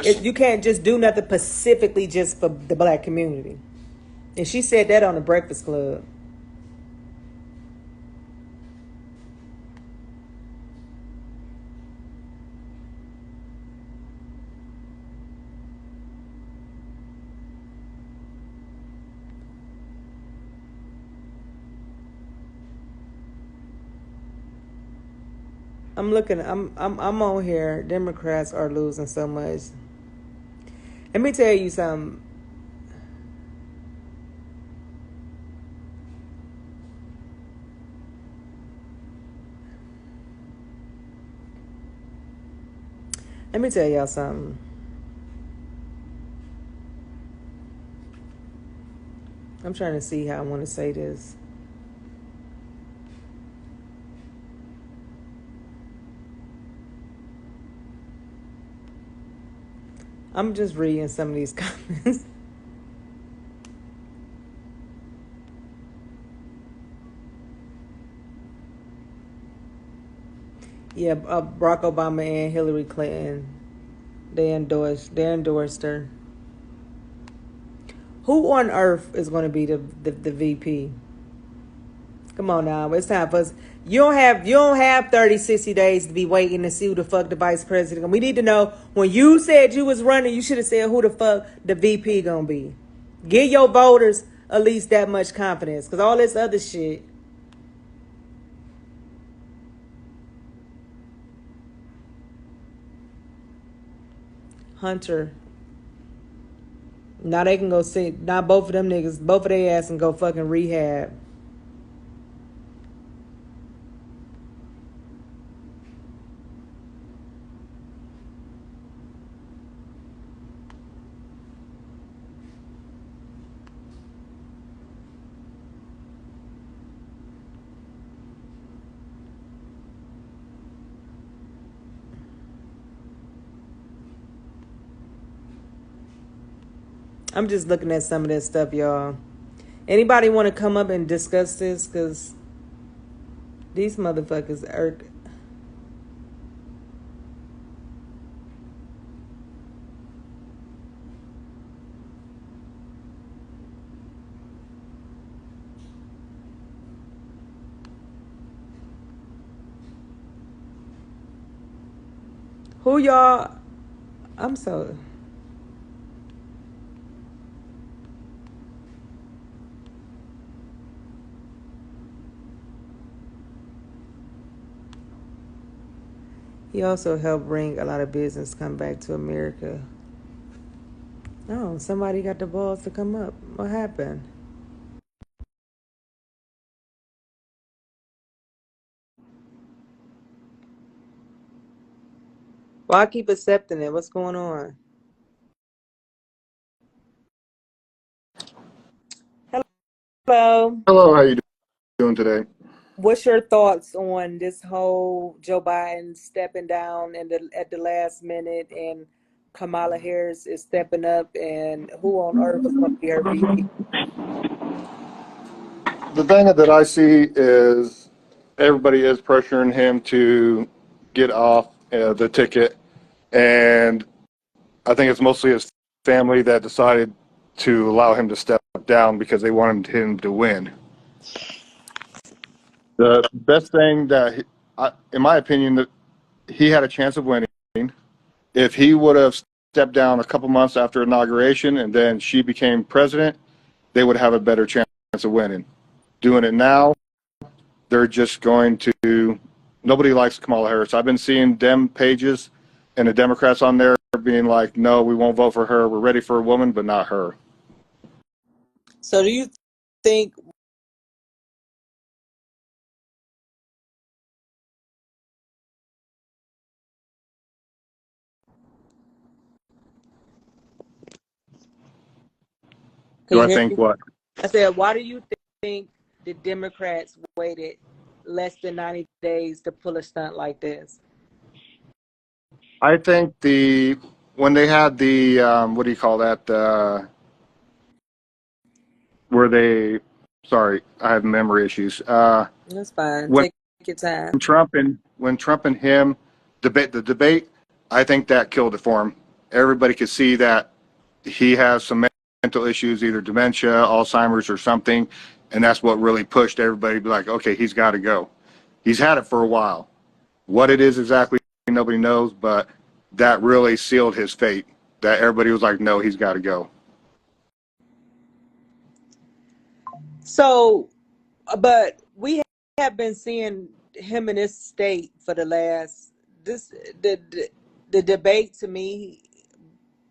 you can't just do nothing specifically just for the black community. And she said that on the Breakfast Club. I'm on here. Democrats are losing so much. Let me tell you something. Let me tell y'all something. I'm trying to see how I want to say this. I'm just reading some of these comments. Yeah, Barack Obama and Hillary Clinton, they endorsed her. Who on earth is going to be the VP? Come on now, it's time for us. You don't have 30, 60 days to be waiting to see who the fuck the vice president. We need to know, when you said you was running, you should have said who the fuck the VP gonna be. Give your voters at least that much confidence, because all this other shit. Hunter. Now they can go see. Now both of them niggas, both of their ass can go fucking rehab. I'm just looking at some of this stuff, y'all. Anybody want to come up and discuss this? Because these motherfuckers irk. Who y'all? I'm so. He also helped bring a lot of business come back to America. Oh, somebody got the balls to come up. What happened? Why I keep accepting it? What's going on? Hello. Hello, how you doing today? What's your thoughts on this whole Joe Biden stepping down at the last minute and Kamala Harris is stepping up, and who on earth is going to be her VP? The thing that I see is everybody is pressuring him to get off the ticket, and I think it's mostly his family that decided to allow him to step down because they wanted him to win. The best thing in my opinion, that he had a chance of winning. If he would have stepped down a couple months after inauguration and then she became president, they would have a better chance of winning. Doing it now, they're just going to. Nobody likes Kamala Harris. I've been seeing Dem pages and the Democrats on there being like, no, we won't vote for her. We're ready for a woman, but not her. So do you think? Can Do you I hear think me? what? I said, why do you think the Democrats waited less than 90 days to pull a stunt like this? I think when they had the what do you call that? Where they, sorry, I have memory issues. That's fine. When Take your time. Trump and him the debate, I think that killed it for him. Everybody could see that he has some mental issues, either dementia, Alzheimer's, or something, and that's what really pushed everybody to be like, okay, he's got to go. He's had it for a while. What it is exactly, nobody knows, but that really sealed his fate. That everybody was like, no, he's got to go. So, but we have been seeing him in this state for the last this the debate. To me,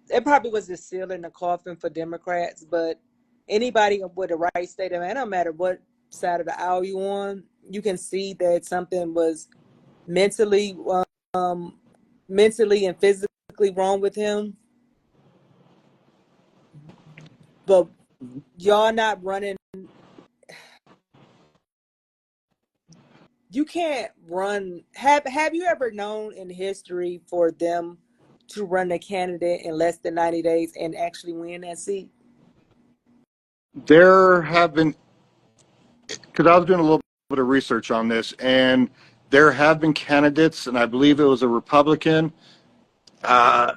it probably was the seal in the coffin for Democrats. But anybody with the right state of mind, no matter what side of the aisle you on, you can see that something was mentally, mentally and physically wrong with him. But y'all not running. You can't run. Have you ever known in history for them to run a candidate in less than 90 days and actually win that seat? There have been, because I was doing a little bit of research on this, and there have been candidates, and I believe it was a Republican. Uh,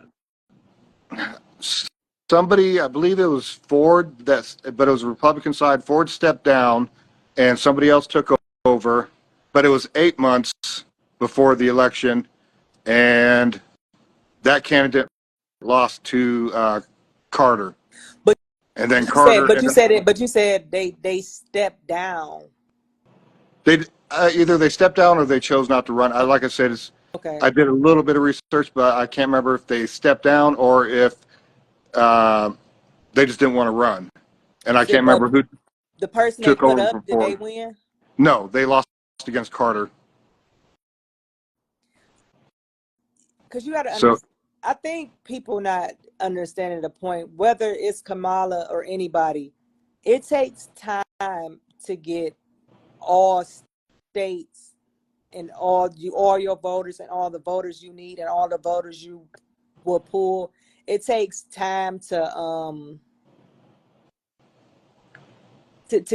Somebody, I believe it was Ford, but it was a Republican side. Ford stepped down, and somebody else took over, but it was 8 months before the election, and that candidate lost to Carter, But and then you said, Carter but you ended. said it, but you said they stepped down. They either they stepped down or they chose not to run. Like I said, Okay. I did a little bit of research, but I can't remember if they stepped down or if uh, they just didn't want to run. And I So, can't but remember who the person they took put over up, did they before. win? No, they lost against Carter. Because you got to So understand. I think people not understanding the point, whether it's Kamala or anybody, it takes time to get all states and all your voters and all the voters you need and all the voters you will pull. It takes time to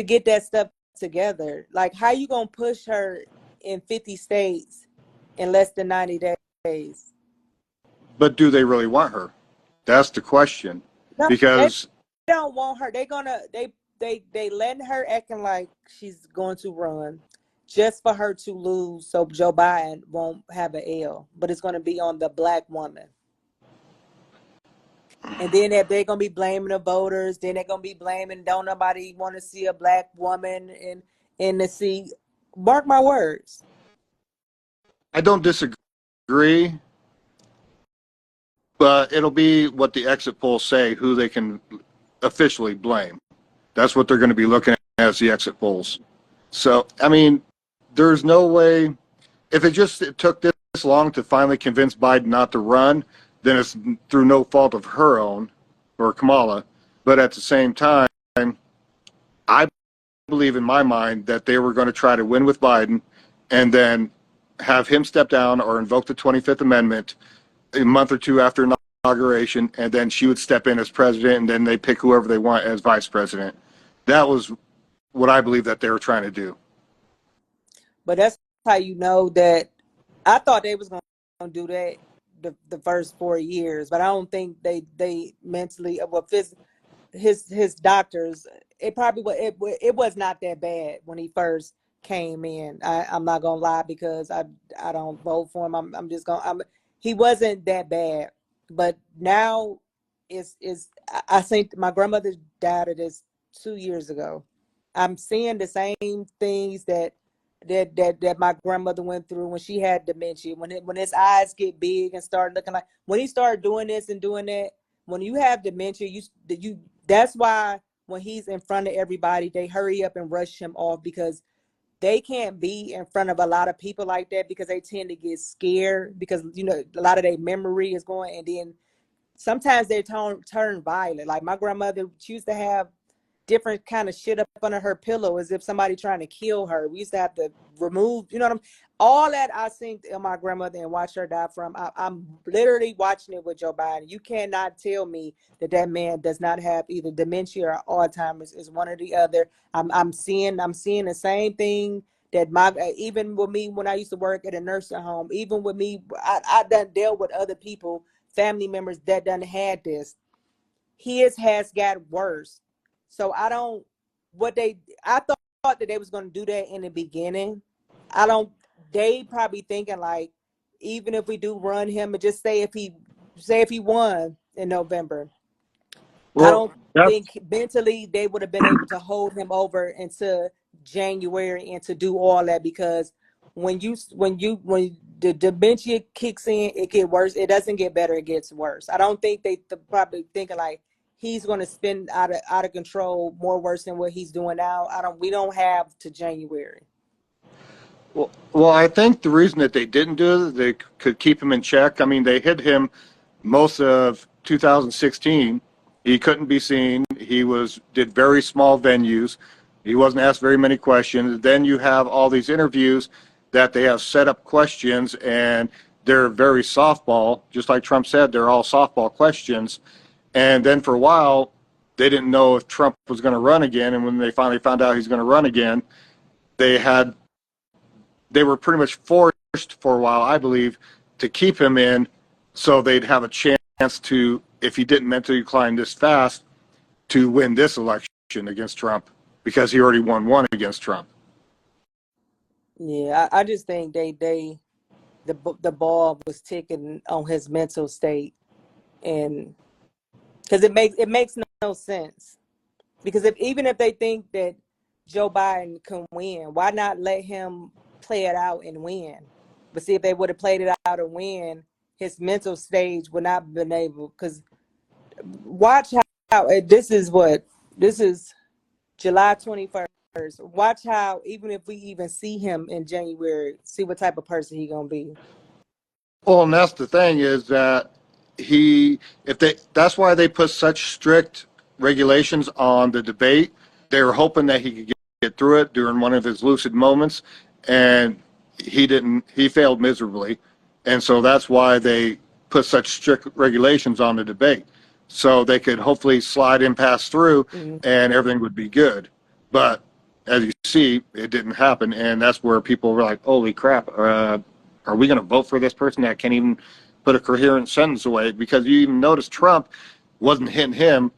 get that stuff together. Like, how you gonna push her in 50 states in less than 90 days? but do they really want her? That's the question. No, they Because don't want her. They letting her acting like she's going to run just for her to lose, so Joe Biden won't have an L. But it's going to be on the black woman. And then if they're gonna be blaming the voters, then they're gonna be blaming don't nobody want to see a black woman in the seat. Mark my words. I don't disagree, but it'll be what the exit polls say, who they can officially blame. That's what they're going to be looking at as the exit polls. So, I mean, there's no way, if it took this long to finally convince Biden not to run, then it's through no fault of her own or Kamala. But at the same time, I believe in my mind that they were going to try to win with Biden and then have him step down or invoke the 25th Amendment a month or two after inauguration, and then she would step in as president, and then they pick whoever they want as vice president. That was what I believe that they were trying to do. But that's how you know that I thought they was gonna do that the first 4 years, but I don't think they mentally well his doctors, it probably was it was not that bad when he first came in. I'm not gonna lie because I don't vote for him. I'm just gonna he wasn't that bad, but now I think my grandmother died of this 2 years ago. I'm seeing the same things that my grandmother went through when she had dementia. When his eyes get big and start looking like when he started doing this and doing that. When you have dementia, you that's why when he's in front of everybody, they hurry up and rush him off because they can't be in front of a lot of people like that because they tend to get scared because a lot of their memory is going, and then sometimes they turn violent. Like my grandmother, she used to have different kind of shit up under her pillow as if somebody trying to kill her. We used to have to remove, what I'm all that I seen in my grandmother and watch her die from. I'm literally watching it with Joe Biden. You cannot tell me that man does not have either dementia or Alzheimer's. Is one or the other. I'm seeing the same thing that even with me when I used to work at a nursing home, even with me, I done dealt with other people, family members that done had this. His has got worse. So I thought that they was going to do that in the beginning. They probably thinking like, even if we do run him and just say if he won in November, I Well, don't that's think mentally they would have been able to hold him over into January and to do all that because when the dementia kicks in, it get worse. It doesn't get better; it gets worse. I don't think they probably thinking like he's going to spin out of control more worse than what he's doing now. We don't have to January. well, I think the reason that they didn't do it, they could keep him in check. I mean, they hid him most of 2016. He couldn't be seen. He did very small venues. He wasn't asked very many questions. Then you have all these interviews that they have set up questions, and they're very softball. Just like Trump said, they're all softball questions. And then for a while, they didn't know if Trump was going to run again. And when they finally found out he's going to run again, they had they were pretty much forced for a while, I believe, to keep him in so they'd have a chance to, if he didn't mentally decline this fast, to win this election against Trump because he already won one against Trump. Yeah, I just think the ball was ticking on his mental state, and because it makes no sense. Because even if they think that Joe Biden can win, why not let him play it out and win? But see, if they would have played it out how to win, his mental stage would not have been able. Because watch how this is July 21st. Watch how even if we even see him in January, see what type of person he gonna be. Well, and that's the thing is that that's why they put such strict regulations on the debate. They were hoping that he could get through it during one of his lucid moments, and he didn't. He failed miserably, and so that's why they put such strict regulations on the debate, so they could hopefully slide in, pass through, Mm-hmm. and everything would be good. But as you see, it didn't happen, and that's where people were like, "Holy crap! Are we going to vote for this person that can't even put a coherent sentence away?" Because you even notice Trump wasn't hitting him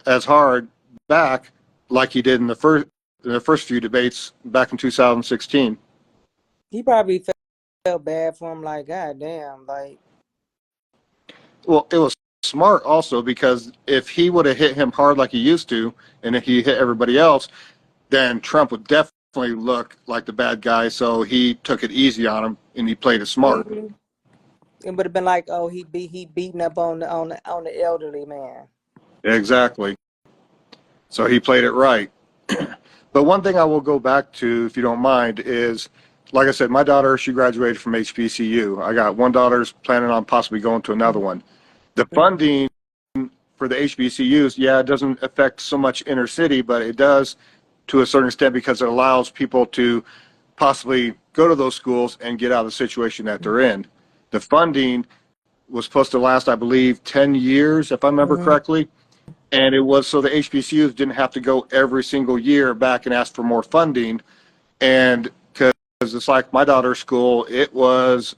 as hard back like he did in the first few debates back in 2016. He probably felt bad for him, like, God damn, like, Well, it was smart also because if he would have hit him hard like he used to, and if he hit everybody else, then Trump would definitely look like the bad guy. So he took it easy on him and he played it smart. mm-hmm. It would have been like, oh, he beating up on the elderly man. Exactly. So he played it right. But one thing I will go back to, if you don't mind, is like I said, my daughter, she graduated from HBCU. I got one daughter's planning on possibly going to another one. The funding for the HBCUs, yeah, it doesn't affect so much inner city, but it does to a certain extent because it allows people to possibly go to those schools and get out of the situation that they're in. The funding was supposed to last, I believe, 10 years, if I remember Mm-hmm. correctly. And it was so the HBCUs didn't have to go every single year back and ask for more funding. And because it's like my daughter's school, it was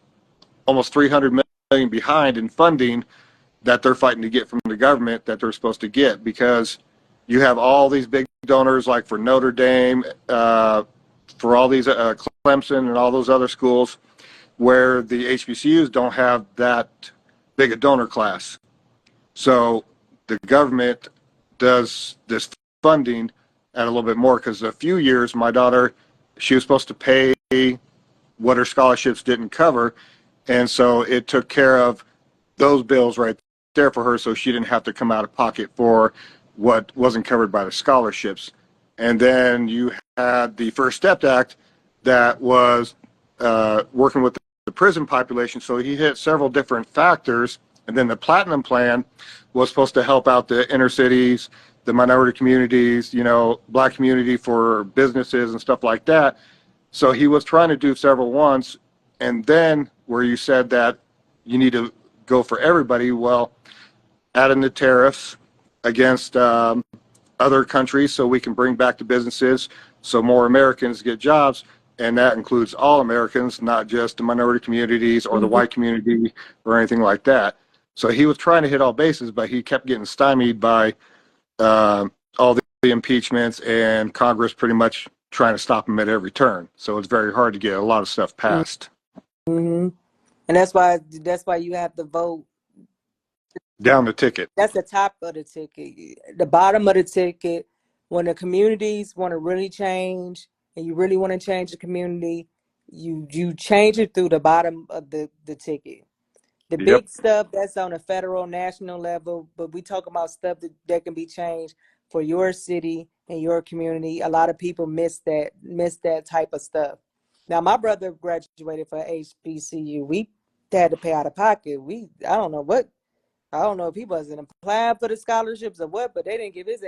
almost 300 million behind in funding that they're fighting to get from the government that they're supposed to get, because you have all these big donors like for Notre Dame, for all these Clemson and all those other schools, where the HBCUs don't have that big a donor class. So the government does this funding at a little bit more, because a few years my daughter, she was supposed to pay what her scholarships didn't cover, and so it took care of those bills right there for her, so she didn't have to come out of pocket for what wasn't covered by the scholarships. And then you had the First Step Act that was working with the prison population, so he hit several different factors. And then the Platinum Plan was supposed to help out the inner cities, the minority communities, black community for businesses and stuff like that. So he was trying to do several ones. And then where you said that you need to go for everybody, well, adding the tariffs against other countries so we can bring back the businesses so more Americans get jobs. And that includes all Americans, not just the minority communities or the Mm-hmm. white community or anything like that. So he was trying to hit all bases, but he kept getting stymied by all the impeachments and Congress pretty much trying to stop him at every turn. So it's very hard to get a lot of stuff passed. Mm-hmm. And that's why you have to vote. Down the ticket. That's the top of the ticket. The bottom of the ticket, when the communities want to really change and you really want to change the community, you change it through the bottom of the ticket. The Yep. big stuff that's on a federal, national level, but we talk about stuff that can be changed for your city and your community. A lot of people miss that type of stuff. Now, my brother graduated for HBCU. We had to pay out of pocket. I don't know if he wasn't applying for the scholarships or what, but they didn't give his